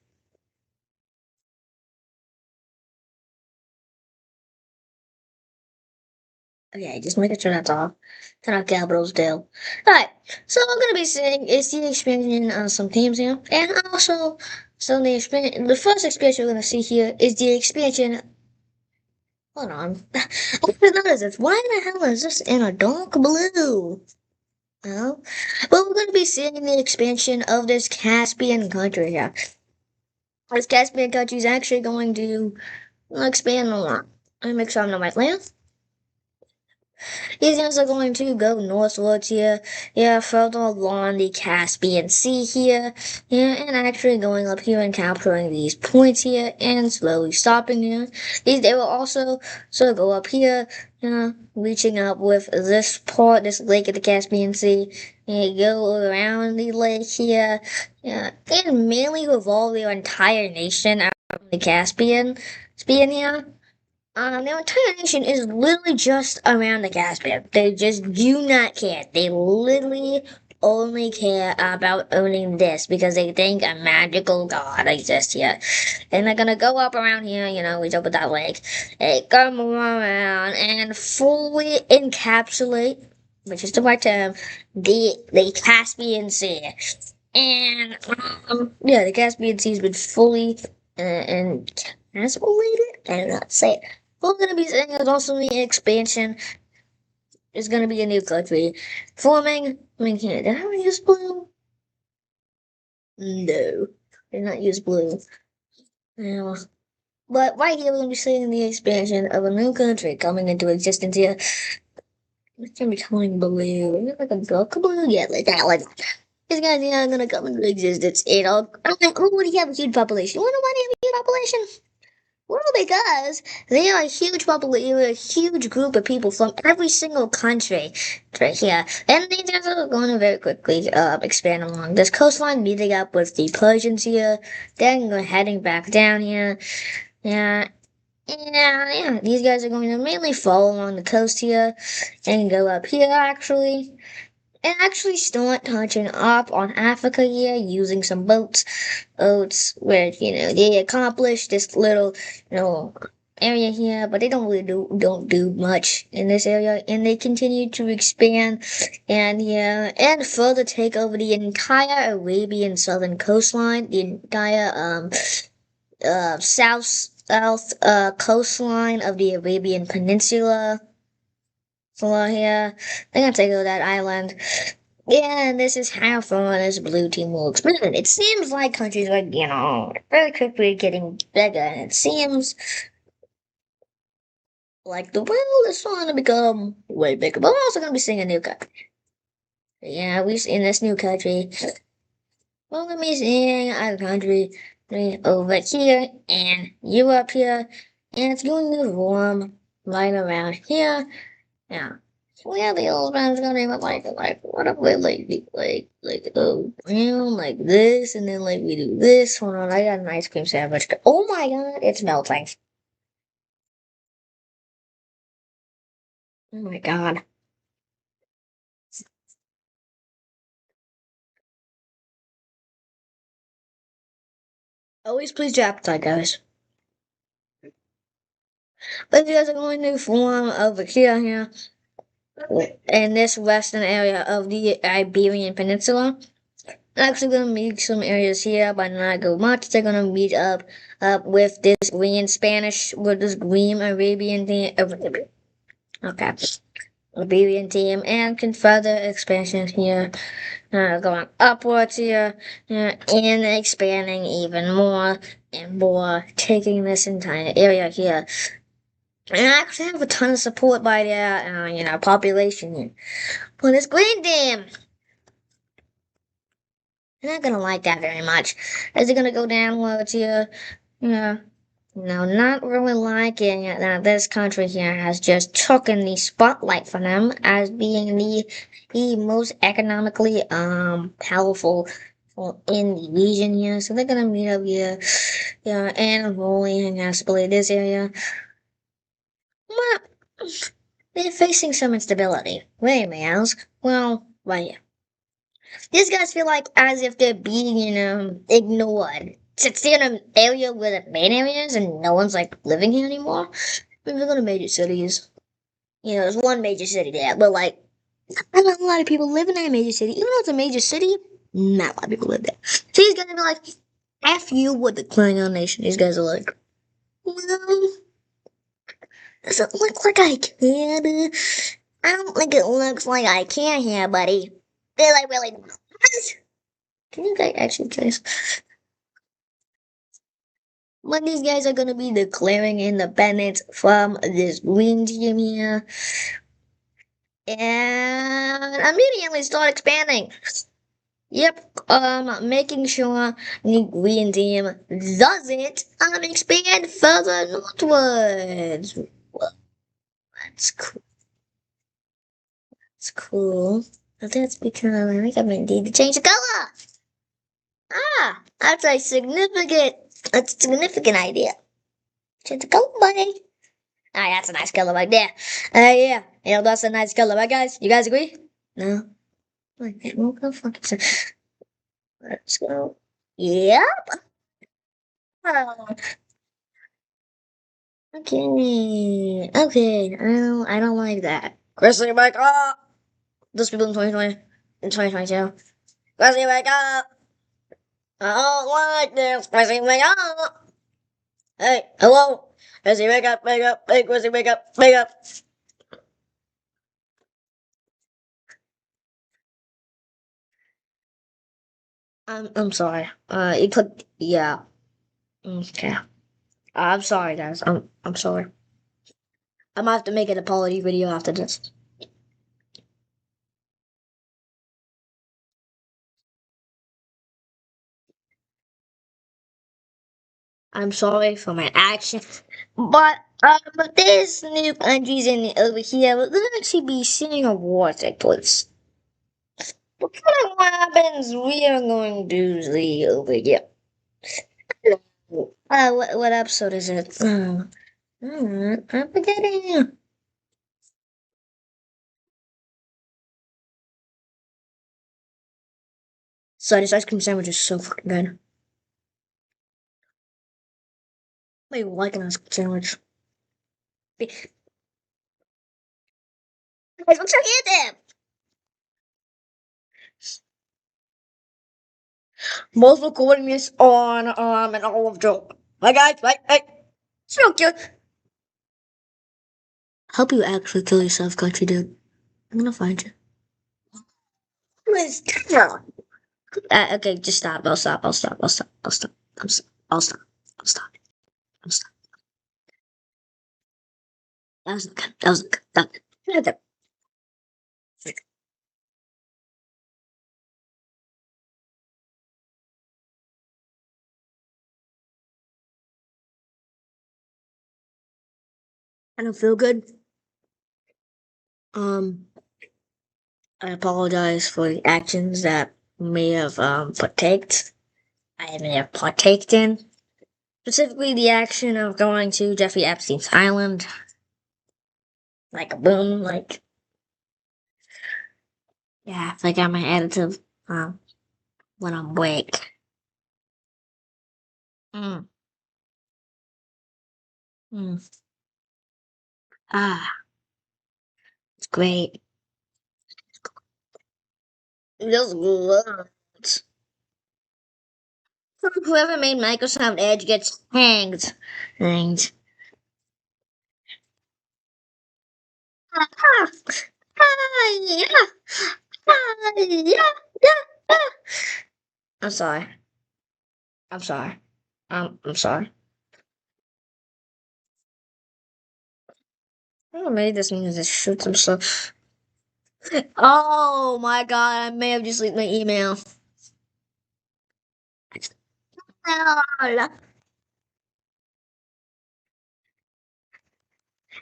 Okay, just making sure that's off. Turn off Capital's Dale. Alright, so I'm gonna be saying it's the expansion of some teams here, and also, so the first expansion we're gonna see here is the expansion. Hold on. What is this? Why the hell is this in a dark blue? Well, we're gonna be seeing the expansion of this Caspian country here. This Caspian country is actually going to expand a lot. Let me make sure I'm in the right land. These guys are going to go northwards here, yeah, further along the Caspian Sea here, yeah, and actually going up here and capturing these points here, and slowly stopping here. They will also sort of go up here, reaching up with this part, this lake of the Caspian Sea, and go around the lake here, yeah, and mainly revolve their entire nation around the Caspian Sea here. Their entire nation is literally just around the Caspian. They just do not care. They literally only care about owning this because they think a magical god exists here. And they're gonna go up around here, reach up with that lake. They come around and fully encapsulate, which is the right term, the Caspian Sea. And, yeah, the Caspian Sea has been fully encapsulated? I don't know how to say it. What we're gonna be saying is also the expansion is gonna be a new country forming. I mean, did I ever use blue? No, did not use blue. No. But right here, we're gonna be seeing the expansion of a new country coming into existence here. It's gonna be coming blue. Is it like a dark blue? Yeah, like that one. These guys here are gonna come into existence. Who would have a huge population? You wanna know why they have a huge population? Well, because they are a huge population, a huge group of people from every single country right here. And these guys are going to very quickly expand along this coastline, meeting up with the Persians here, then heading back down here. Yeah, yeah, these guys are going to mainly follow along the coast here and go up here, actually. And actually start touching up on Africa here using some boats where, they accomplish this little, area here, but they don't do much in this area, and they continue to expand and yeah, and further take over the entire Arabian southern coastline, the entire south coastline of the Arabian Peninsula. So here, they're gonna take over that island. Yeah, and this is how far this blue team will expand. It seems like countries are, very quickly getting bigger, and it seems like the world is starting to become way bigger. But we're also gonna be seeing a new country. Yeah, we in this new country. We're gonna be seeing a country over here and Europe here, and it's going to form right around here. Yeah. So yeah, the old man's gonna be like what if we brown like this, and then like we do this. Hold on, I got an ice cream sandwich. Oh my god, it's melting. Oh my god. Always please your appetite, guys. But you guys are going to form over here in this western area of the Iberian Peninsula. Actually gonna meet some areas here, but not go much. They're gonna meet up with this green Spanish, with this green Arabian team. Okay, Arabian team, and can further expansion here, going upwards here, and expanding even more and more, taking this entire area here. And I actually have a ton of support by their, population here. But this green team, they're not gonna like that very much. Is it gonna go downwards here? Yeah. No, not really liking it that this country here has just taken the spotlight from them as being the most economically powerful in the region here. So they're gonna meet up here, yeah, and rolling and possibly this area. Well, they're facing some instability. Wait, may I ask? Well, why? These guys feel like as if they're being, ignored. Since they're in an area where the main areas and no one's like living here anymore. Maybe they're going to major cities. There's one major city there, but like, not a lot of people live in that major city. Even though it's a major city, not a lot of people live there. So he's gonna be like, F you with the Klingon nation. These guys are like, well, does it look like I can? I don't think it looks like I can here, buddy. They're like, really? Can you guys actually guys? When these guys are gonna be declaring independence from this green team here, and immediately start expanding. Yep, making sure the green team doesn't expand further northwards. Well, that's cool. That's cool. But that's because I think I'm gonna need to change the color. That's that's a significant idea. Change the color, buddy. Ah, that's a nice color right there. Yeah, that's a nice color, right, guys? You guys agree? No? Like, we'll go fucking. Let's go. Yep. Oh, okay. Okay. I don't like that. Chrissy, wake up! Those people in 2020, in 2022. Chrissy, wake up! I don't like this. Chrissy, wake up! Hey, hello? Chrissy, wake up, wake up. Hey, Chrissy, wake up, wake up. I'm sorry. You put, yeah. Okay. I'm sorry, guys. I'm sorry. I'm gonna have to make an apology video after this. I'm sorry for my actions, but there's new countries in over here. We're gonna actually be seeing a war take place. What kind of weapons we are going to see over here? What episode is it? I'm forgetting. So this ice cream sandwich is so fucking good. I like an ice cream sandwich. Guys, what's your hand there? Both recording this on an olive joke. Hi guys, hey, so cute. Help you actually kill yourself, country dude. I'm gonna find you. Please, okay, just stop. I'll stop. I'll stop. I'll stop. I'll stop. I'll stop. I'll stop. I'll stop. I'll stop. That was good. That was good. That was good. I don't feel good. Um, I apologize for the actions that may have I may have partaked in. Specifically, the action of going to Jeffrey Epstein's island, like a boom, like yeah, like I'm my attitude when I'm awake. Mm, mm. Ah, it's great. It feels good. Whoever made Microsoft Edge gets hanged. Hanged. Ah, ah, yeah, yeah, yeah. I'm sorry. I'm sorry. I'm sorry. Who made this means to shoot some stuff? Oh my god, I may have just leaked my email. No.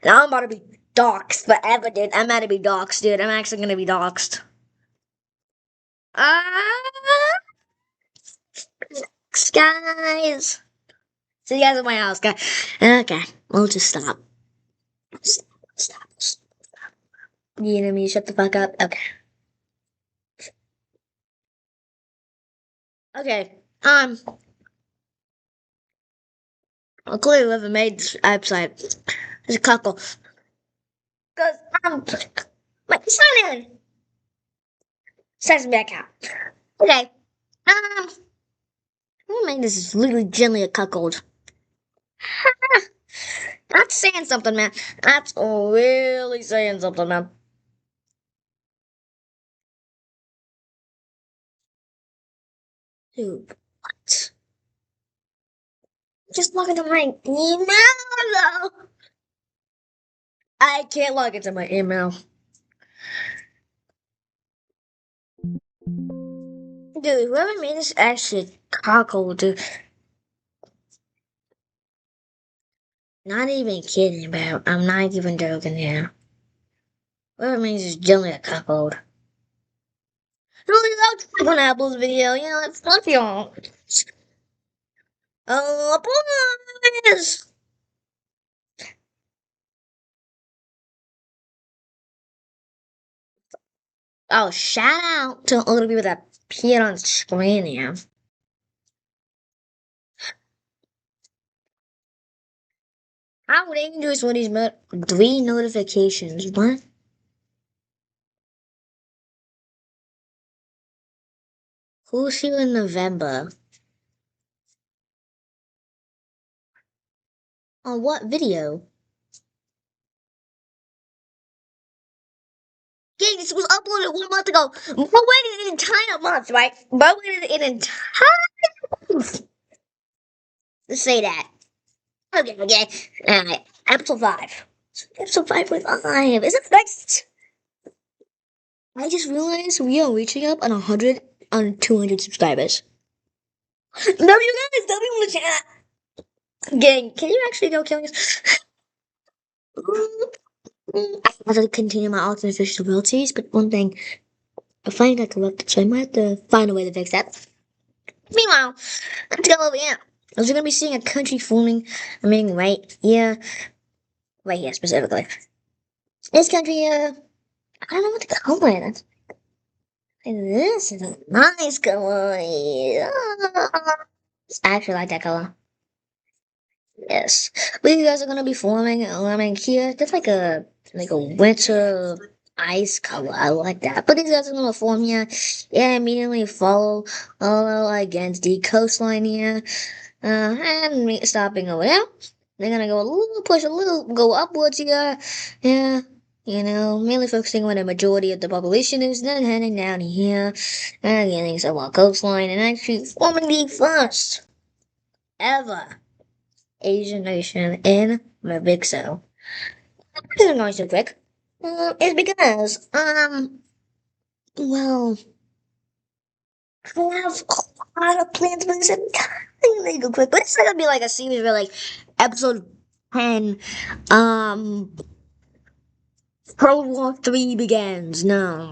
Now I'm about to be doxxed forever, dude. I'm about to be doxxed, dude. I'm actually gonna be doxxed. Ah, guys. See you guys at my house, guys. Okay, we'll just stop. Stop. Stop. You know me, shut the fuck up. Okay. Okay. Well, clearly whoever made this website is a cuckle. Cause my sign in. Signs me back out. Okay. Who made this is literally gently a cuckold. That's saying something, man. That's really saying something, man. Dude, what? Just log into my email, though. I can't log into my email. Dude, whoever made this actually cockle, dude. Not even kidding, bro. I'm not even joking here. Whoever made this is generally a cuckold. Really loved Pineapple's Apple's video. You know, it's love y'all. Oh, boys! Oh, shout out to all the people that appeared on screen here. How dangerous were these 3 notifications? What? Who's here in November? On what video? Yeah, this was uploaded 1 month ago. Bro waited an entire month, right? Bro waited an entire month to say that. Okay. Alright. Episode 5. Episode 5.5. Is it next? I just realized we are reaching up on 100 on 200 subscribers. W guys, W in the chat. Gang, can you actually go kill yourself? I want to continue my alternate fish abilities, but one thing, I find that corrupted, so I might have to find a way to fix that. Meanwhile, let's go over here. I was gonna be seeing a country forming, I mean, right here specifically. This country here, I don't know what to call it. This is a nice color. I actually like that color. Yes. But you guys are gonna be forming, I mean, here, just like a winter ice color. I like that. But these guys are gonna form here. Yeah, immediately follow against the coastline here. And stopping over there. They're gonna go a little, push a little, go upwards here. Yeah. Mainly focusing on the majority of the population is then heading down here, and getting some coastline, and actually forming the first ever Asian nation in Mavixo. The reason I'm going so quick is because, well, I have a lot of plans for this and go quick, but it's not gonna be like a series where like episode 10, um, World War III begins. No.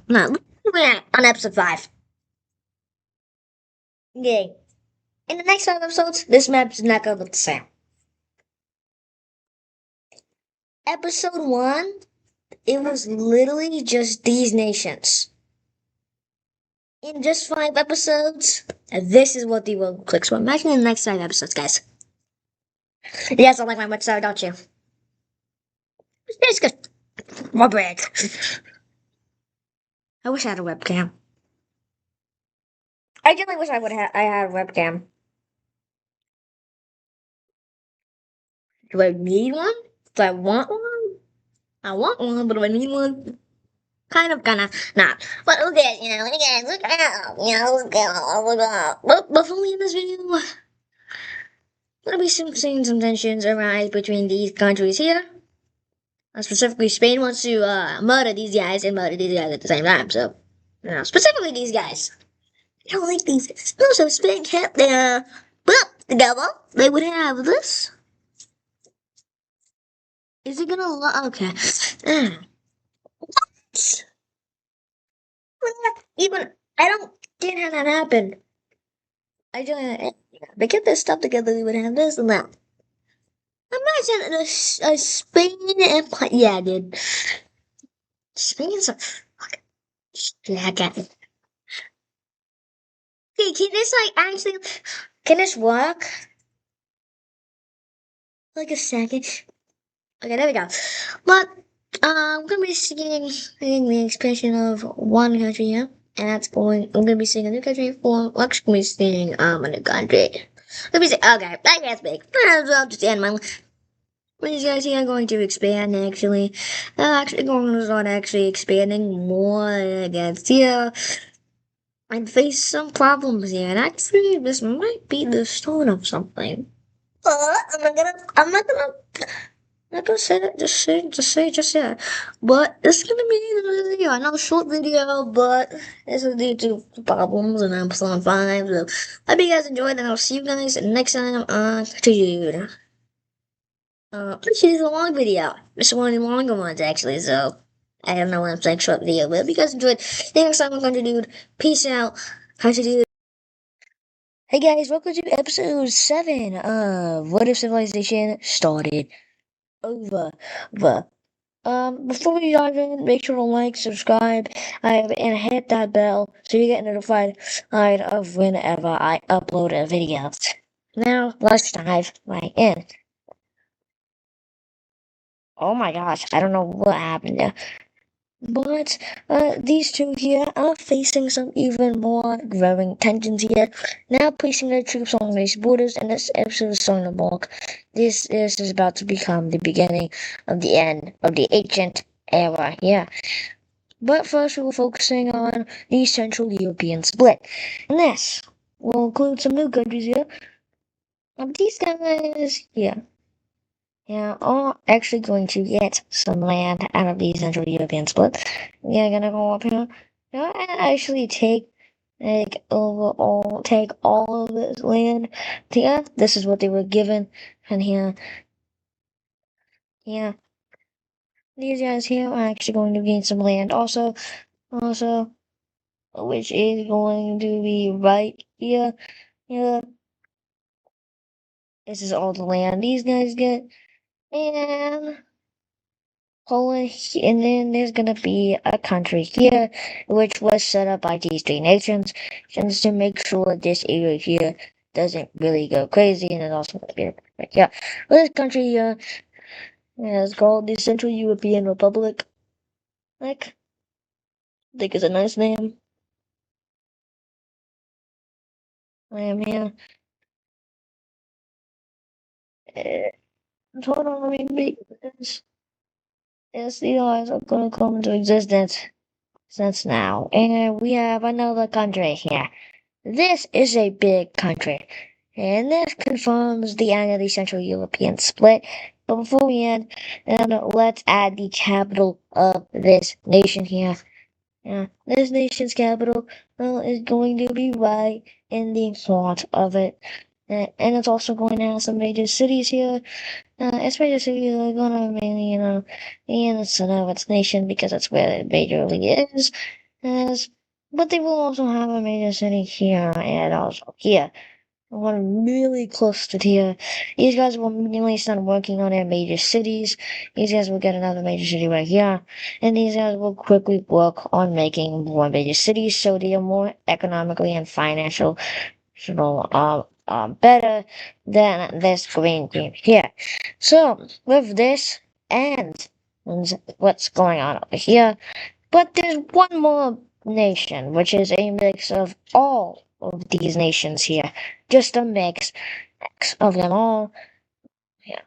We're on episode 5. Okay. In the next 5 episodes, this map is not gonna look the same. Episode 1, it was literally just these nations. In just 5 episodes, this is what the world clicks for. Imagine in the next 5 episodes, guys. You guys don't like my website, don't you? It's good. More bread. I wish I had a webcam. I really wish I had a webcam. Do I need one? Do I want one? I want one, but do I need one? Kind of, gonna not. But look at, look out, look out. But before we end this video, there'll be seeing some tensions arise between these countries here. Specifically, Spain wants to murder these guys and murder these guys at the same time. So, specifically these guys. I don't like these guys. No, so Spain kept their butt together. They would have this. Is it gonna look okay? Even I don't get how that happened. I just they get their stuff together. They would have this and that. Imagine a Spain empire. Yeah, dude. Spain's a fucking jacket. Okay, can this like actually? Can this work? Like a second. Okay, there we go. But I'm gonna be seeing the expansion of one country here, and that's going. I'm gonna be seeing a new country for. I'm actually gonna be seeing a new country. Let me see. Okay, that gets big. I'll just end my. These guys here are going to expand actually. They're actually going to start actually expanding more against here. And face some problems here. And actually, this might be the start of something. But I'm not gonna say that, just yet. But it's gonna be a video. I know a short video, but it's gonna lead to problems and I'm still on 5. So, hope you guys enjoyed and I'll see you guys next time on Dude. Actually, it's a long video. It's one of the longer ones, actually, so I don't know when I'm saying short video, but if you guys enjoyed, thanks so much, Country Dude. Peace out, Country Dude. Hey guys, welcome to episode 7 of What If Civilization Started Over. Before we dive in, make sure to like, subscribe, and hit that bell so you get notified of whenever I upload a video. Now, let's dive right in. Oh my gosh, I don't know what happened there. But these two here are facing some even more growing tensions here. Now placing their troops on these borders, and this episode is starting to mark. This is about to become the beginning of the end of the ancient era here. But first, we were focusing on the Central European split. And this will include some new countries here. These guys here. Yeah, are actually going to get some land out of the Central European split. Yeah, gonna go up here. Yeah, and actually take take all of this land. Yeah, this is what they were given, and here, yeah, these guys here are actually going to gain some land. Also, which is going to be right here. Yeah, this is all the land these guys get, and Poland, and then there's gonna be a country here, which was set up by these three nations, just to make sure this area here doesn't really go crazy, and it's also gonna be like, yeah. Well, this country here is called the Central European Republic. Like, I think it's a nice name. I am here. Uh, hold on, let me make this. Yes, these eyes are gonna come into existence since now, and we have another country here. This is a big country, and this confirms the end of the Central European split. But before we end, let's add the capital of this nation here. This nation's capital is going to be right in the heart of it. And it's also going to have some major cities here. Its major cities are going to be, in the center of its nation because that's where it majorly is. As, but they will also have a major city here and also here. One really close to here. These guys will immediately start working on their major cities. These guys will get another major city right here. And these guys will quickly work on making more major cities so they are more economically and financial, better than this green team here. So, with this and what's going on over here, but there's one more nation, which is a mix of all of these nations here. Just a mix of them all. Yeah.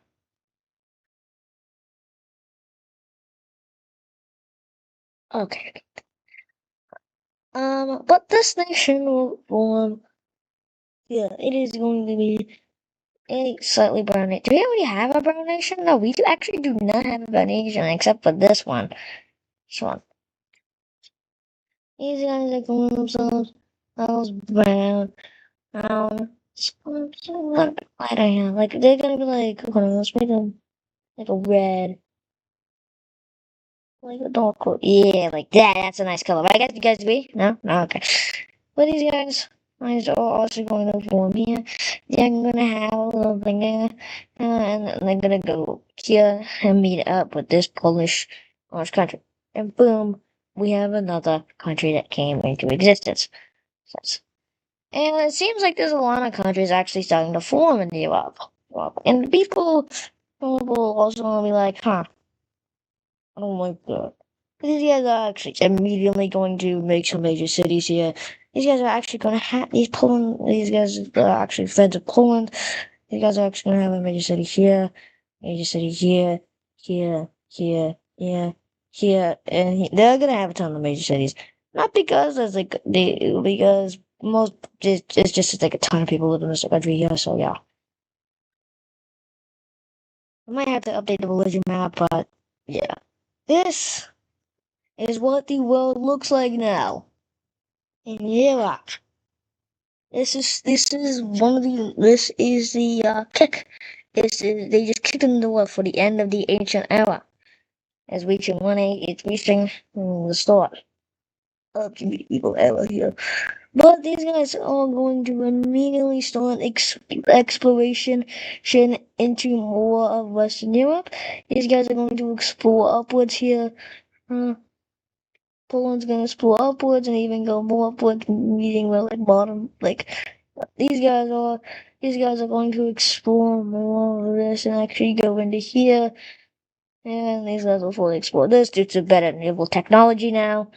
Okay. But this nation will form. Yeah, it is going to be a slightly brown nation. Do we already have a brown nation? No, we actually do not have a brown nation except for this one. This one. These guys are calling themselves brown. What light I have. Like, they're gonna be like, hold on, let's make them like a red. Like a dark color. Yeah, like that. That's a nice color. Right, guys? You guys agree? No? No? Okay. But these guys are also going to form here. They're gonna have a little thing there. And they're gonna go here and meet up with this Polish country. And boom, we have another country that came into existence. And it seems like there's a lot of countries actually starting to form in Europe. And people also be like, huh, I don't like that. These guys are actually immediately going to make some major cities here. These guys are actually going to have these guys are actually feds of Poland. These guys are actually going to have a major city here, here, and they're going to have a ton of major cities. Not because because it's just like a ton of people live in this country here, so yeah. I might have to update the religion map, but yeah. This is what the world looks like now. And yeah, this is the kick. This is they just kicked in the door for the end of the ancient era. As reaching it's reaching the start of the medieval era here. But these guys are going to immediately start exploration into more of Western Europe. These guys are going to explore upwards here. Uh, Poland's gonna explore upwards and even go more upwards, meeting where like bottom. Like these guys are, these guys are going to explore more of this and actually go into here. And these guys will fully explore this due to better naval technology now.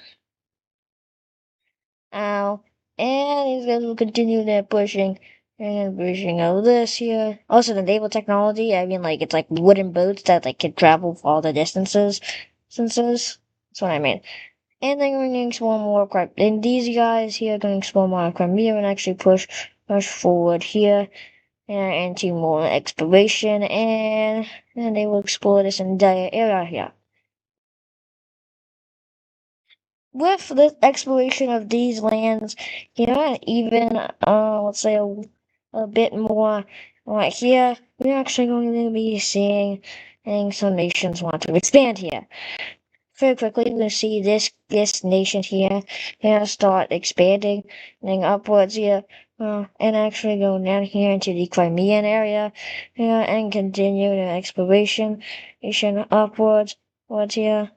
Ow. And these guys will continue their pushing and pushing over this here. Also, the naval technology, I mean, like, it's like wooden boats that, like, can travel for all the distances. That's what I mean. And they're going to explore more Crimea. And these guys here are going to explore more Crimea and actually push forward here and into more exploration. And they will explore this entire area here. with the exploration of these lands, and even let's say a bit more right here, we're actually going to be seeing some nations want to expand here. Very quickly, we're going to see this nation here start expanding, and upwards here, and actually go down here into the Crimean area, and continue the exploration, upwards here.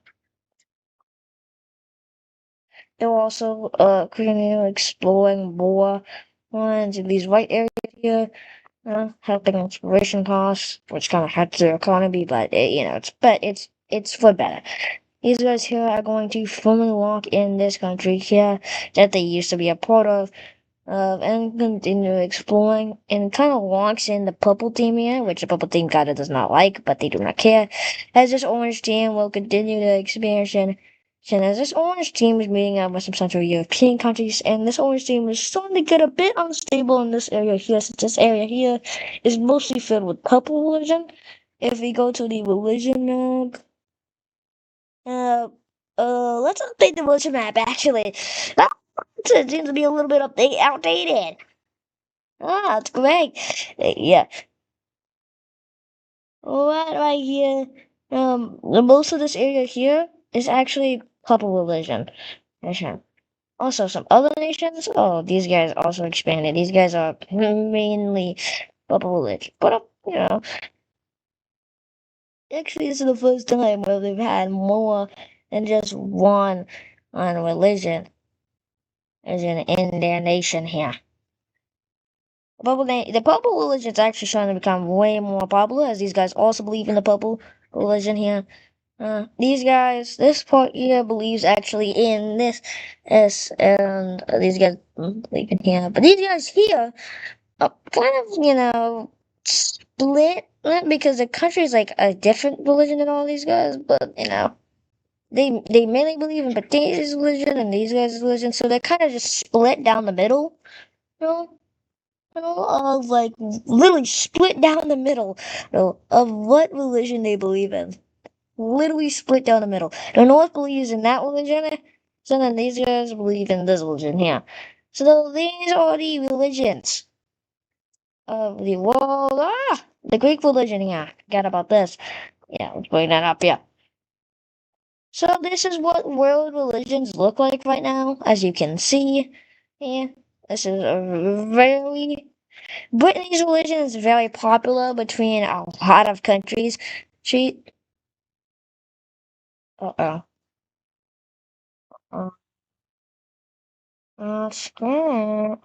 They're also continue exploring more into these white areas here, helping exploration costs, which kind of hurts their economy, but it's for better. These guys here are going to firmly lock in this country here that they used to be a part of, and continue exploring, and kind of locks in the purple team here, which the purple team kinda does not like, but they do not care, as this orange team will continue the expansion. And as this orange team is meeting up with some Central European countries, and this orange team is starting to get a bit unstable in this area here, since this area here is mostly filled with purple religion. If we go to the religion uh, let's update the religion map actually. Ah, it seems to be a little bit outdated. Ah, it's great. Yeah, right here. Most of this area here is actually purple religion. Okay. Also, some other nations. Oh, these guys also expanded. These guys are mainly purple religion. But actually, this is the first time where they've had more than just one on religion as in their nation here. The purple religion is actually starting to become way more popular, as these guys also believe in the purple religion here. These guys, this part here believes actually in this, and these guys believe in here. But these guys here are kind of, split, not because the country is like a different religion than all these guys, but they mainly believe in Baptist religion and these guys' religion, so they're kind of just split down the middle, you know. Of like literally split down the middle, of what religion they believe in. Literally split down the middle. The North believes in that religion, so then these guys believe in this religion here. So these are the religions of the world. The Greek religion here. Forgot about this. Yeah, let's bring that up here. So this is what world religions look like right now, as you can see. Yeah, this is a very Brittany's religion is very popular between a lot of countries. She, uh-oh, uh, scared.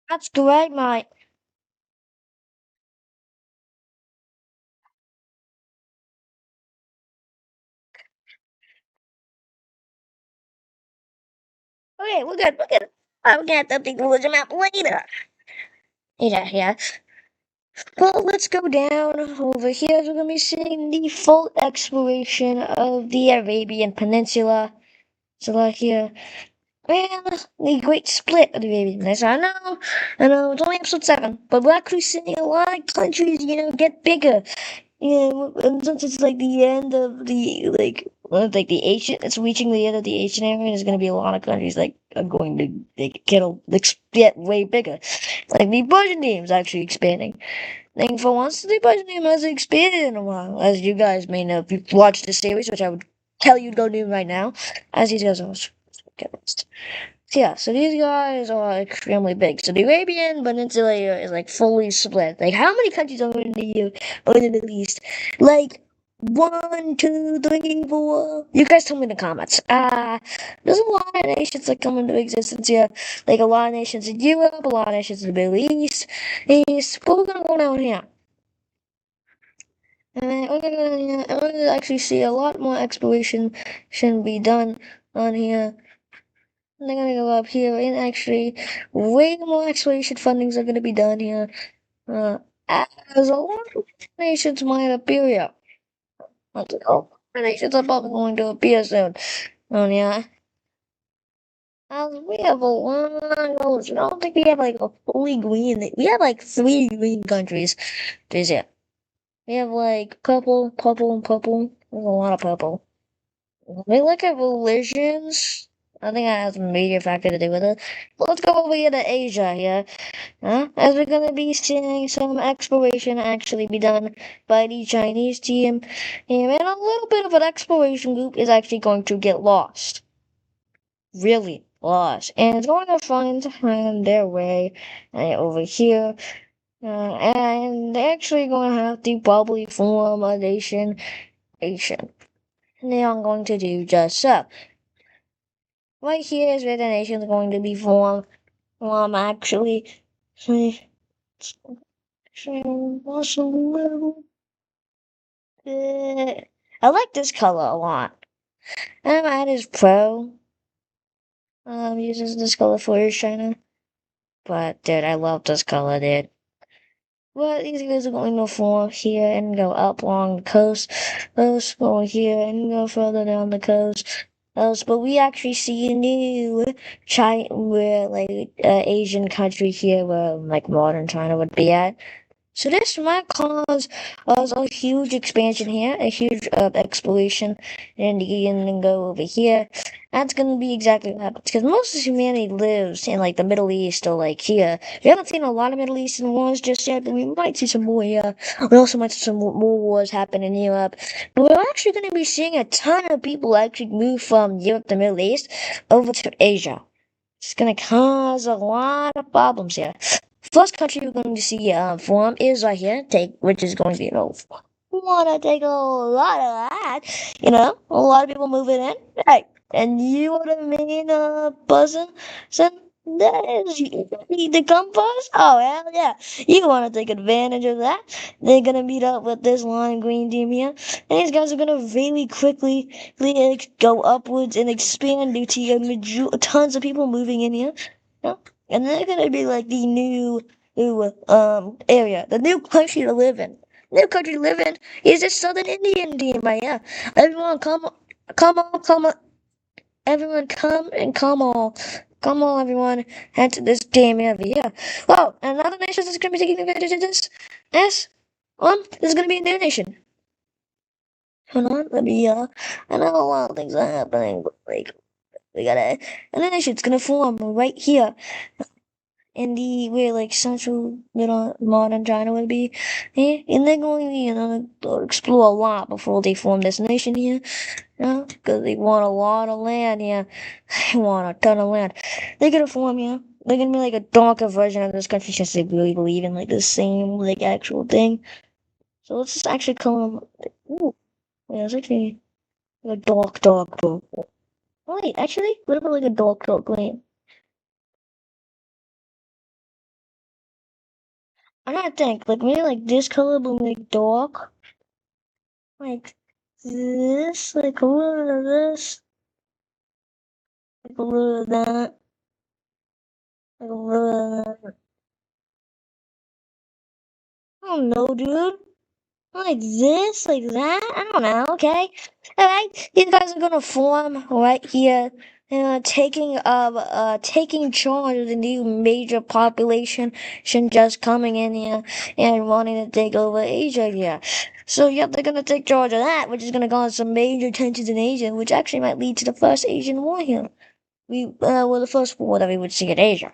That's great, mate. Okay, we're good. I'm gonna have to update the religion map later. Yeah. Well, let's go down over here. We're gonna be seeing the full exploration of the Arabian Peninsula. So here. Man, the great split of the Arabian Peninsula. I know, it's only episode 7, but we're actually seeing a lot of countries, get bigger. Yeah, and since it's like the end of the like the ancient, it's reaching the end of the ancient era. There's gonna be a lot of countries like are going to get way bigger. Like the Byzantium is actually expanding. And for once, the Byzantium hasn't expanded in a while, as you guys may know if you've watched the series, which I would tell you to go do right now, as these guys are. Get lost. Yeah, so these guys are extremely big. So the Arabian Peninsula is like fully split. Like, how many countries are in the Middle East? Like, one, two, three, four. You guys tell me in the comments. There's a lot of nations that come into existence here. Like, a lot of nations in Europe, a lot of nations in the Middle East. But we're gonna go down here. And we're gonna actually see a lot more exploration should be done on here. They're gonna go up here, and actually, way more exploration fundings are gonna be done here. Uh, as a lot of nations might appear here. Nations are probably going to appear soon. Oh yeah. We have a lot of those. I don't think we have like a fully green. We have like three green countries. There's it. We have like purple, purple, and purple. There's a lot of purple. When we look at religions, I think that has a major factor to do with it. But let's go over here to Asia here. As we're gonna be seeing some exploration actually be done by the Chinese team. And a little bit of an exploration group is actually going to get lost. Really lost. And it's going to find their way over here. And they're actually going to have to probably form a nation. And they are going to do just so. Right here is where the nation is going to be formed. Actually, what's a little bit. I like this color a lot. At his pro. Uses this color for his China. But dude, I love this color, dude. Well, these guys are going to form here and go up along the coast. Those go here and go further down the coast. But we actually see a new China, where like Asian country here, where like modern China would be at. So this might cause us a huge expansion here, a huge exploration, and you can go over here. That's gonna be exactly what happens because most of humanity lives in like the Middle East or like here. We haven't seen a lot of Middle Eastern wars just yet, but we might see some more here. We also might see some more wars happen in Europe. But we're actually gonna be seeing a ton of people actually move from Europe to Middle East over to Asia. It's gonna cause a lot of problems here. First country we're going to see form is right here, which is going to be wanna take a lot of that. A lot of people moving in. Hey, and you know what I mean, buzzing? So that is you need to come first? Oh hell yeah. You wanna take advantage of that. They're gonna meet up with this lime green team here. And these guys are gonna really quickly go upwards and expand due to tons of people moving in here. Yeah. And they're gonna be like the new area, the new country to live in. New country to live in is the Southern Indian team, right? Yeah. Everyone come on, everyone come on, everyone, head to this game over here. Well, another nation that's gonna be taking advantage of this. Yes, this is gonna be a new nation. Hold on, let me I know a lot of things are happening, but like we gotta, a new nation's gonna form right here in the where like central middle modern China would be. And they're going to, explore a lot before they form this nation here. Because they want a lot of land here. They want a ton of land. They're gonna form here. They're gonna be like a darker version of this country since they really believe in like the same like actual thing. So let's just actually call them. Ooh, yeah, it's actually like a dark purple. Oh, wait, actually, what about like a dark green? I gotta think, like maybe like this color will make dark. Like this, like a little of this, like a little of that, like a little of that. I don't know, dude. Like this, like that. I don't know. Okay, all right. These guys are gonna form right here, taking charge of the new major population, just coming in here and wanting to take over Asia here. So yeah, they're gonna take charge of that, which is gonna cause some major tensions in Asia, which actually might lead to the first Asian war here. The first war that we would see in Asia.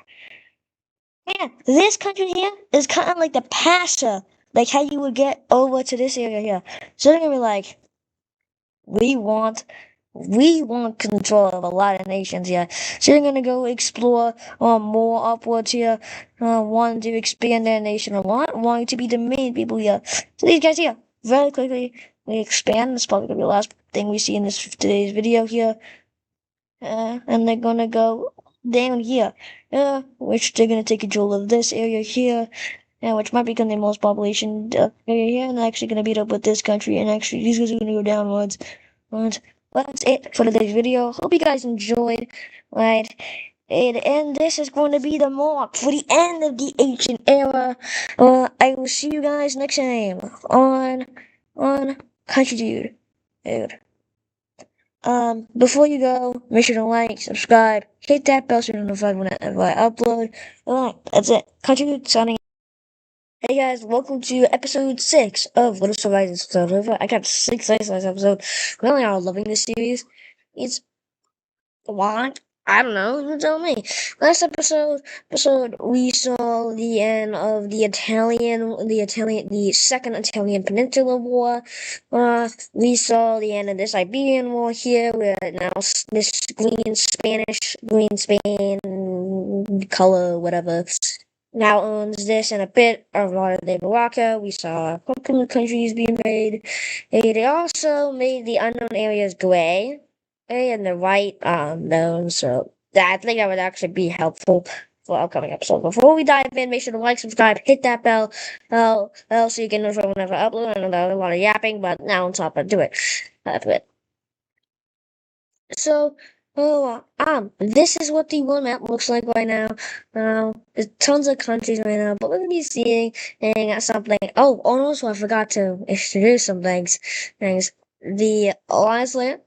Yeah, this country here is kind of like the passer, like how you would get over to this area here. So they're gonna be like, we want, we want control of a lot of nations here. So they're gonna go explore more upwards here, wanting to expand their nation a lot, wanting to be the main people here. So these guys here, very quickly, we expand. This is probably gonna be the last thing we see in this today's video here. And they're gonna go down here, which they're gonna take control of this area here, which might become the most population area here, and they're actually gonna beat up with this country, and actually these guys are gonna go downwards. But that's it for today's video. Hope you guys enjoyed, right? And this is going to be the mark for the end of the ancient era. I will see you guys next time on Country Dude. Dude. Before you go, make sure to like, subscribe, hit that bell so you're notified whenever I upload. Alright, that's it. Continue signing. Hey guys, welcome to episode 6 of Little Survivors episode over. I got 6 likes last episode. Really are loving this series. It's why? I don't know. You tell me. Last episode we saw the end of the second Italian Peninsula War. We saw the end of this Iberian War here, where now this green Spain color, whatever, now owns this and a bit of modern day Morocco. We saw a couple of countries being made. They also made the unknown areas gray and the right known. So I think that would actually be helpful for upcoming episodes. Before we dive in, make sure to like, subscribe, hit that bell so you get notified whenever I upload. I know that was a lot of yapping, but now on top, I do it. So, this is what the world map looks like right now. There's tons of countries right now, but we're gonna be seeing something. Oh, also, I forgot to introduce some things. The Alliance layer,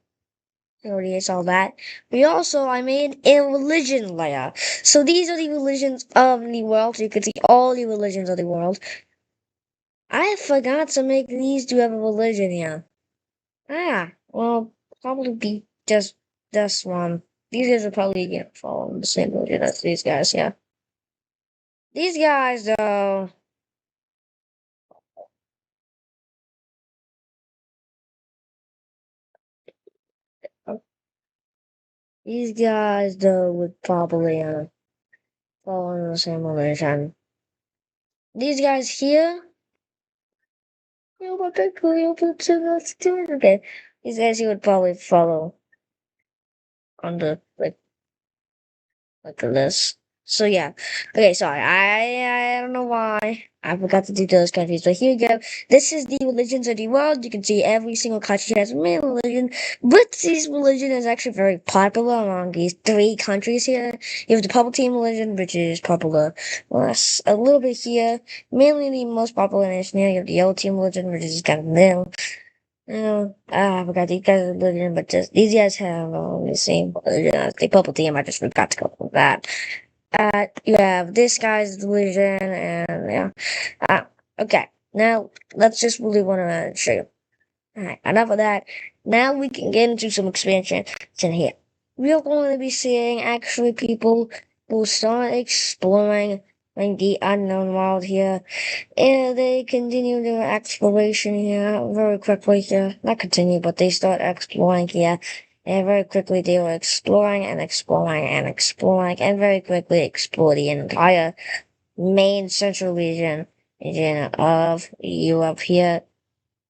I already saw that. I made a religion layer. So these are the religions of the world. So you can see all the religions of the world. I forgot to make these to have a religion here. Well, probably be just this one. These guys are probably follow the same religion as these guys, yeah. These guys, though, uh, would probably follow the same religion. These guys here, but they're cool, but that's too okay. These guys here would probably follow on the like this. So yeah. Okay, sorry. I don't know why. I forgot to do those countries, but here you go. This is the religions of the world. You can see every single country has a main religion, but this religion is actually very popular among these 3 countries here. You have the Palpatine religion, which is popular less a little bit here. Mainly the most popular nation here. You have the Yellow Team religion, which is kind of new. I forgot these guys are religion, but just these guys have the same religion as the Palpatine. I just forgot to go with that. You have this guy's delusion, and yeah. Okay. Now, let's just really want to show you. Alright, enough of that. Now we can get into some expansion. It's in here. We are going to be seeing, actually, people will start exploring the unknown world here. And they continue their exploration here very quickly here. Not continue, but they start exploring here. And very quickly they were exploring and exploring and exploring and very quickly explore the entire main central region of Europe here.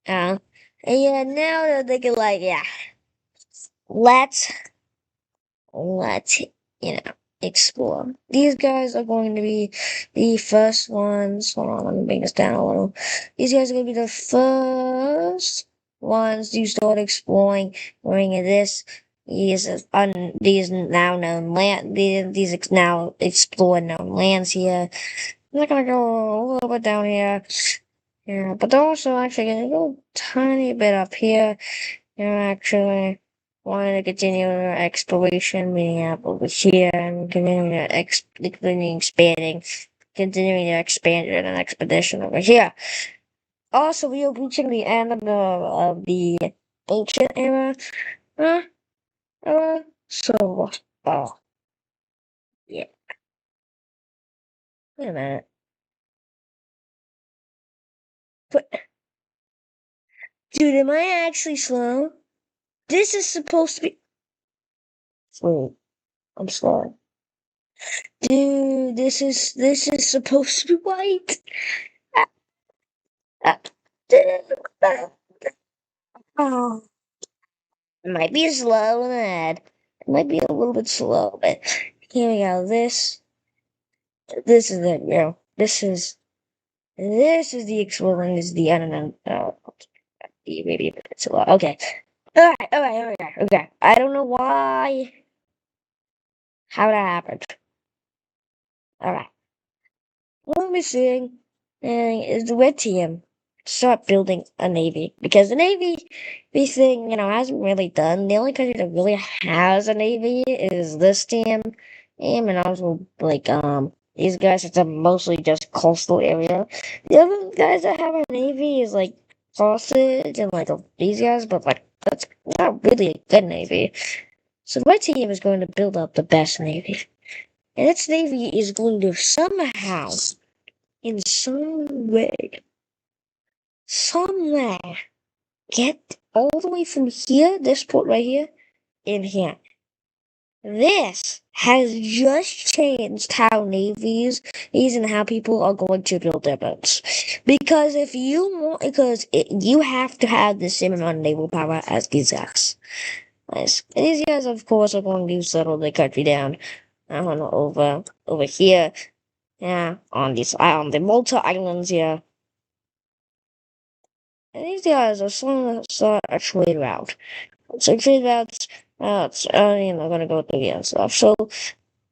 And yeah, now they're thinking like, yeah, let's let's you know explore. These guys are going to be the first ones. Hold on, let me bring this down a little. These guys are going to be the first ones to start exploring during these now known now explored known lands here. I'm not gonna go a little bit down here. Yeah, but they're also actually gonna go a tiny bit up here. They're actually wanting to continue their exploration, meaning up over here, and continuing their expansion and expedition over here. Also, we are reaching the end of the ancient era. Uh, so, oh, yeah. Wait a minute. But, dude, am I actually slow? This is supposed to be. Wait, I'm slow. Dude, this is supposed to be white. Ah, ah, dude, oh, it might be slow in that. It might be a little bit slow, but here we go. This is it, yo. This is the exploring. This is the unknown. Maybe a bit slow. Okay. Okay. I don't know why. How that happened. Alright. What we're seeing is the red team. start building a navy because the navy thing, hasn't really done. The only country that really has a navy is this team, and also like these guys it's a mostly just coastal area. The other guys that have a navy is like sausage and like these guys, but like that's not really a good navy. So my team is going to build up the best navy, and its navy is going to somehow, in some way, somewhere get all the way from here, this port right here, in here. This has just changed how navies and how people are going to build their boats. Because you have to have the same amount of naval power as these guys. Nice. And these guys, of course, are going to settle the country down. I don't know, over here. Yeah, on the Malta Islands here. And these guys are starting to start a trade route. So trade routes, gonna go through the stuff. So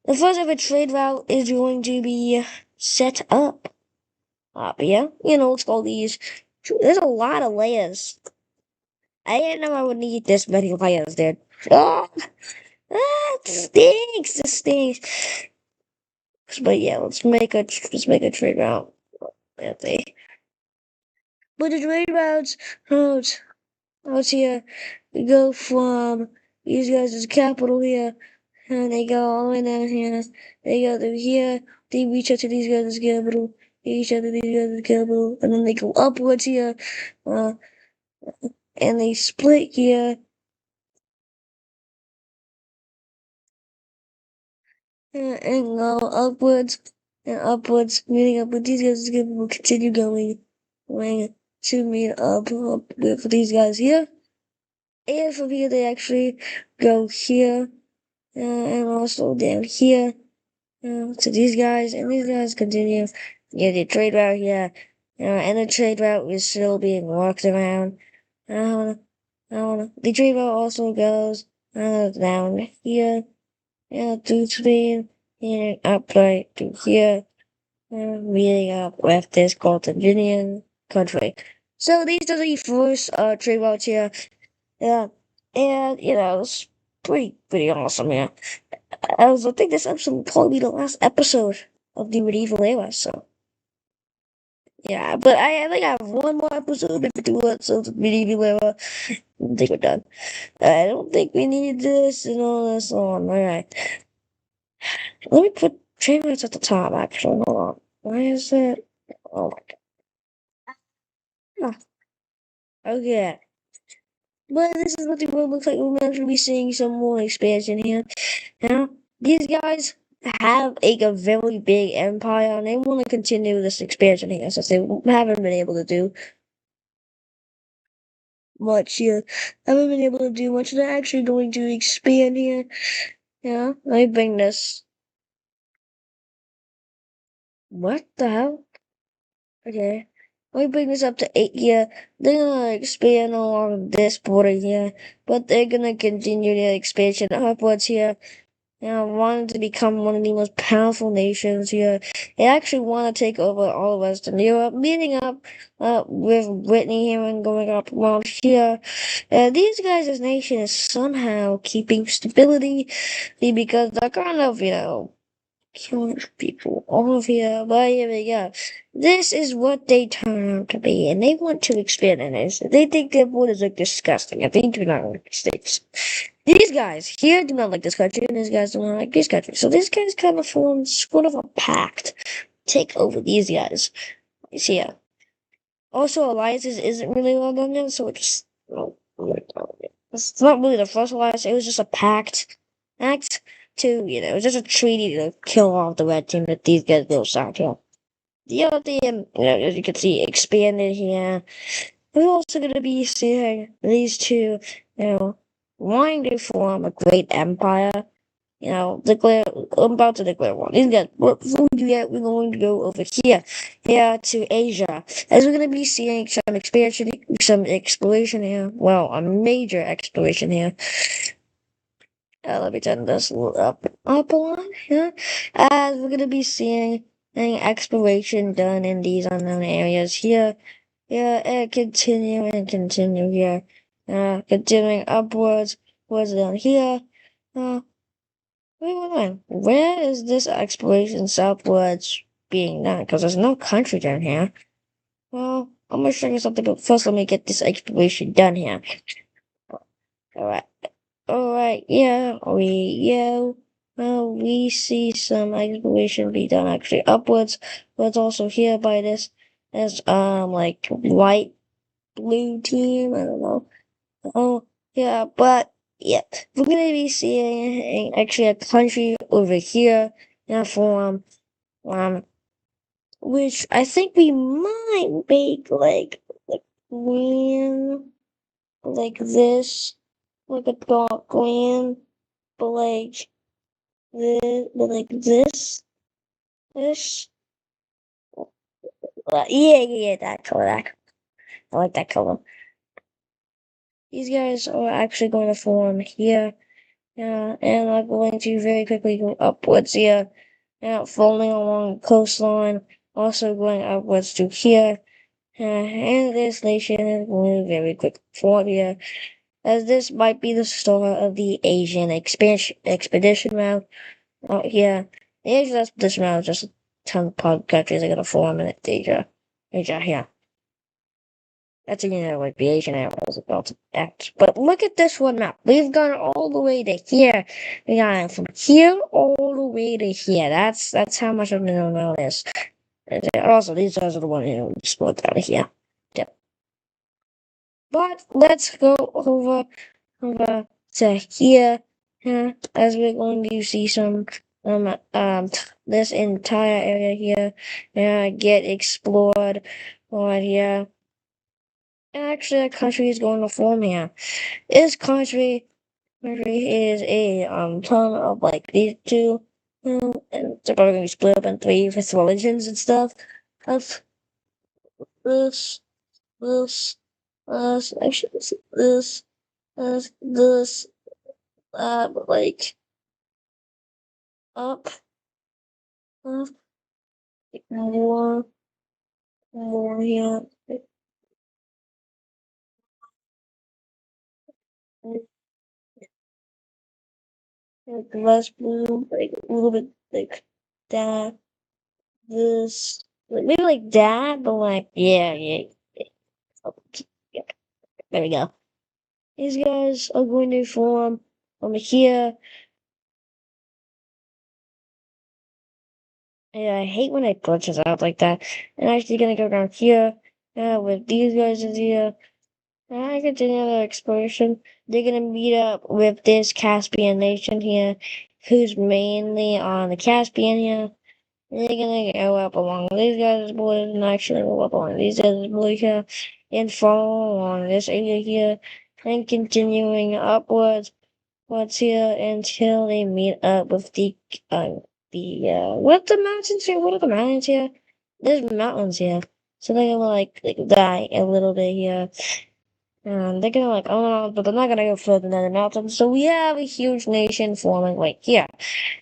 the first ever trade route is going to be set up. Yeah, it's called these. There's a lot of layers. I didn't know I would need this many layers, dude. Ah, it stinks. It stinks. But yeah, let's make a trade route. Yeah, but the trade routes here. We go from these guys' capital here, and they go all the way down here. They go through here. They reach out to these guys' capital. They reach out to these guys' capital, and then they go upwards here, uh, and they split here, and go upwards, meeting up with these guys' capital. Continue going to meet up with these guys here. And from here, they actually go here, and also down here. To these guys continue. Yeah, the trade route here, and the trade route is still being walked around. I don't know. The trade route also goes down here, to Spain, and up right to here, meeting up with this Carthaginian country. So these are the first trade routes here. Yeah, and it's pretty awesome. Yeah. I think this episode will probably be the last episode of the medieval era, so yeah, but I think I have one more episode, maybe two episodes of medieval era. I think we're done. I don't think we need this and all this on. Alright. Let me put train notes at the top, actually. Hold on. Why is it? Oh my god. Okay. But this is what the world looks like. We're going to be seeing some more expansion here. These guys have a very big empire, and they want to continue this expansion here, since they haven't been able to do much here. Haven't been able to do much. They're actually going to expand here. Yeah, let me bring this. What the hell? Okay. Let me bring this up to 8 here. They're gonna expand along this border here, but they're gonna continue their expansion upwards here. Wanted to become one of the most powerful nations here. They actually want to take over all of Western Europe, meeting up with Brittany here and going up around here. These guys' nation is somehow keeping stability because they're kind of, killing people all of here. But here we go. This is what they turn out to be, and they want to expand in this. They think their borders look disgusting, and they do not like mistakes. These guys here do not like this country, and these guys do not like this country. So these guys kind of form sort of a pact. Take over these guys. See ya. Also, alliances isn't really well done yet, so it's it's not really the first alliance. It was just a pact, act to it was just a treaty to kill off the red team that these guys will start here. The other team, as you can see, expanded here. We're also going to be seeing these two, wanting to form a great empire. I'm about to declare war. These guys, we're going to go over here to Asia. As we're going to be seeing some expansion, some exploration here. Well, a major exploration here. Let me turn this up a lot, yeah. As we're going to be seeing exploration done in these unknown areas here. Yeah, and continue here. Continuing upwards, towards down here. Uh, wait. Where is this exploration southwards being done? Because there's no country down here. Well, I'm gonna show you something, but first let me get this exploration done here. Alright. Alright, we see some exploration be done actually upwards, but it's also here by this like white blue team. I don't know. Oh, yeah, but yeah, we're gonna be seeing actually a country over here, from which I think we might make like green, like this, like a dark green, but this. Yeah, that color, I like that color. These guys are actually going to form here. Yeah, and I'm going to very quickly go upwards here. Yeah, following along the coastline, also going upwards to here. And this nation is going very quick forward here, as this might be the start of the Asian expansion expedition route. Yeah, the Asian expedition route is just a ton of pod countries are gonna form in Asia, yeah. That's like the Asian era is about to act. But look at this one map. We've gone all the way to here. We got from here all the way to here. That's how much of an amount is. And also, these guys are the ones who split out of here. Yeah. But let's go over to here. As we're going to see some this entire area here get explored right here. Actually, a country is going to form here. This country is a ton of like these two, and they're probably gonna be split up in three with religions and stuff. Of this, this, actually this, like up, up, more, more here. Like less blue, like a little bit like that. This, like maybe like that, but like yeah. Okay, yeah. There we go. These guys are going to form from here. Yeah, I hate when it glitches out like that. And actually gonna go down here, with these guys in here. And I continue their exploration. They're gonna meet up with this Caspian nation here, who's mainly on the Caspian here. They're gonna go up along these guys' borders and actually go up along these guys' borders here and follow along this area here and continuing upwards what's here until they meet up with what the mountains here? What are the mountains here? There's mountains here. So they're gonna like die a little bit here. They're gonna like, oh no, but they're not gonna go further than the mountains. So we have a huge nation forming right here.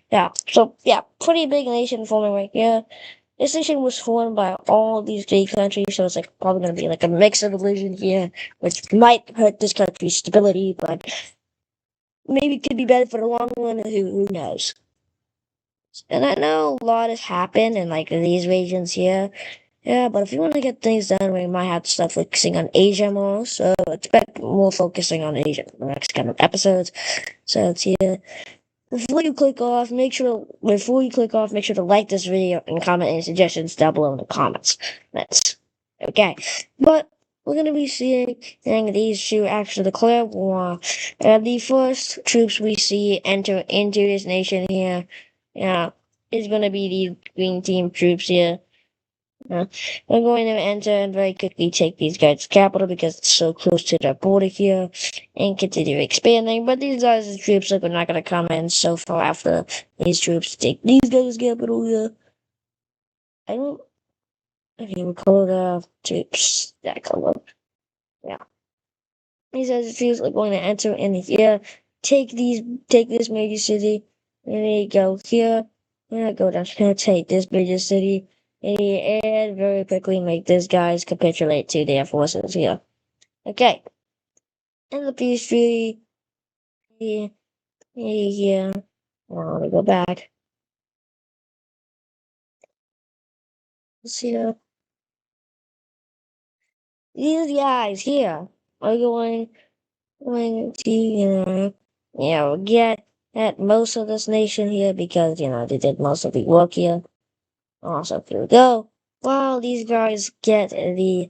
Yeah, so yeah, pretty big nation forming right here. This nation was formed by all these big countries, so it's like probably gonna be like a mix of religion here, which might hurt this country's stability, but maybe it could be better for the long run. Who knows? And I know a lot has happened in like these regions here. Yeah, but if you want to get things done, we might have to start focusing on Asia more. So expect more focusing on Asia in the next kind of episodes. So it's here. Before you click off, make sure to like this video and comment any suggestions down below in the comments. That's okay. But we're gonna be seeing these two actually declare war. The first troops we see enter into this nation here, yeah, is gonna be the green team troops here. We're going to enter and very quickly take these guys' capital because it's so close to the border here and continue expanding. But these guys' troops are not going to come in so far after these troops take these guys' capital here. I don't. Okay, we call the troops that color. Yeah. These guys' troops are going to enter in here, take this major city, and they go here, and I go down here, take this major city. and very quickly make these guys capitulate to their forces here. Okay, and the peace treaty here. Let me go back. Let's see. These guys here are going to, get at most of this nation here because, they did most of the work here. Also, here we go. While these guys get the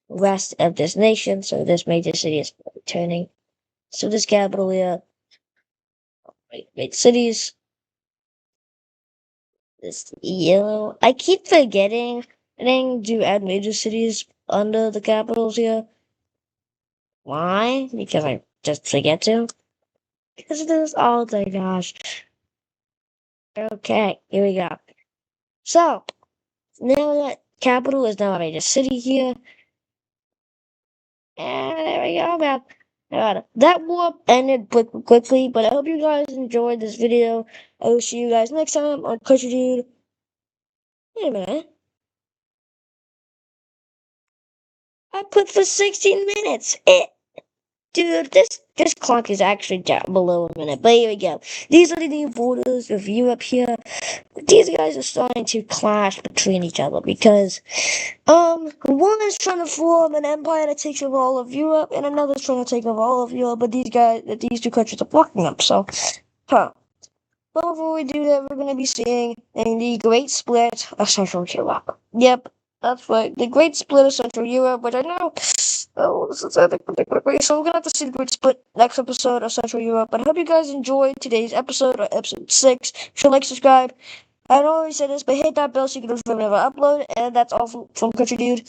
rest of this nation, so this major city is returning. So this capital here, great cities. This yellow. I keep forgetting to add major cities under the capitals here. Why? Because I just forget to. Because it is, oh my gosh. Okay, here we go. So, now that capital is now a major city here. And there we go, man. That war ended quickly, but I hope you guys enjoyed this video. I will see you guys next time on Country Dude. Hey, man. I put for 16 minutes. Dude, this clock is actually down below a minute. But here we go. These are the new borders of Europe here. These guys are starting to clash between each other because one is trying to form an empire that takes over all of Europe, and another's trying to take over all of Europe. But these two countries are blocking them. So, huh. But before we do that, we're going to be seeing the Great Split of Central Europe. Yep, that's right. The Great Split of Central Europe, which I know. Oh, this is epic. So we're going to have to see the Great Split next episode of Central Europe. But I hope you guys enjoyed today's episode, or episode 6. Sure, like, subscribe. I don't always say this, but hit that bell so you can notify whenever I upload. And that's all from Country Dude.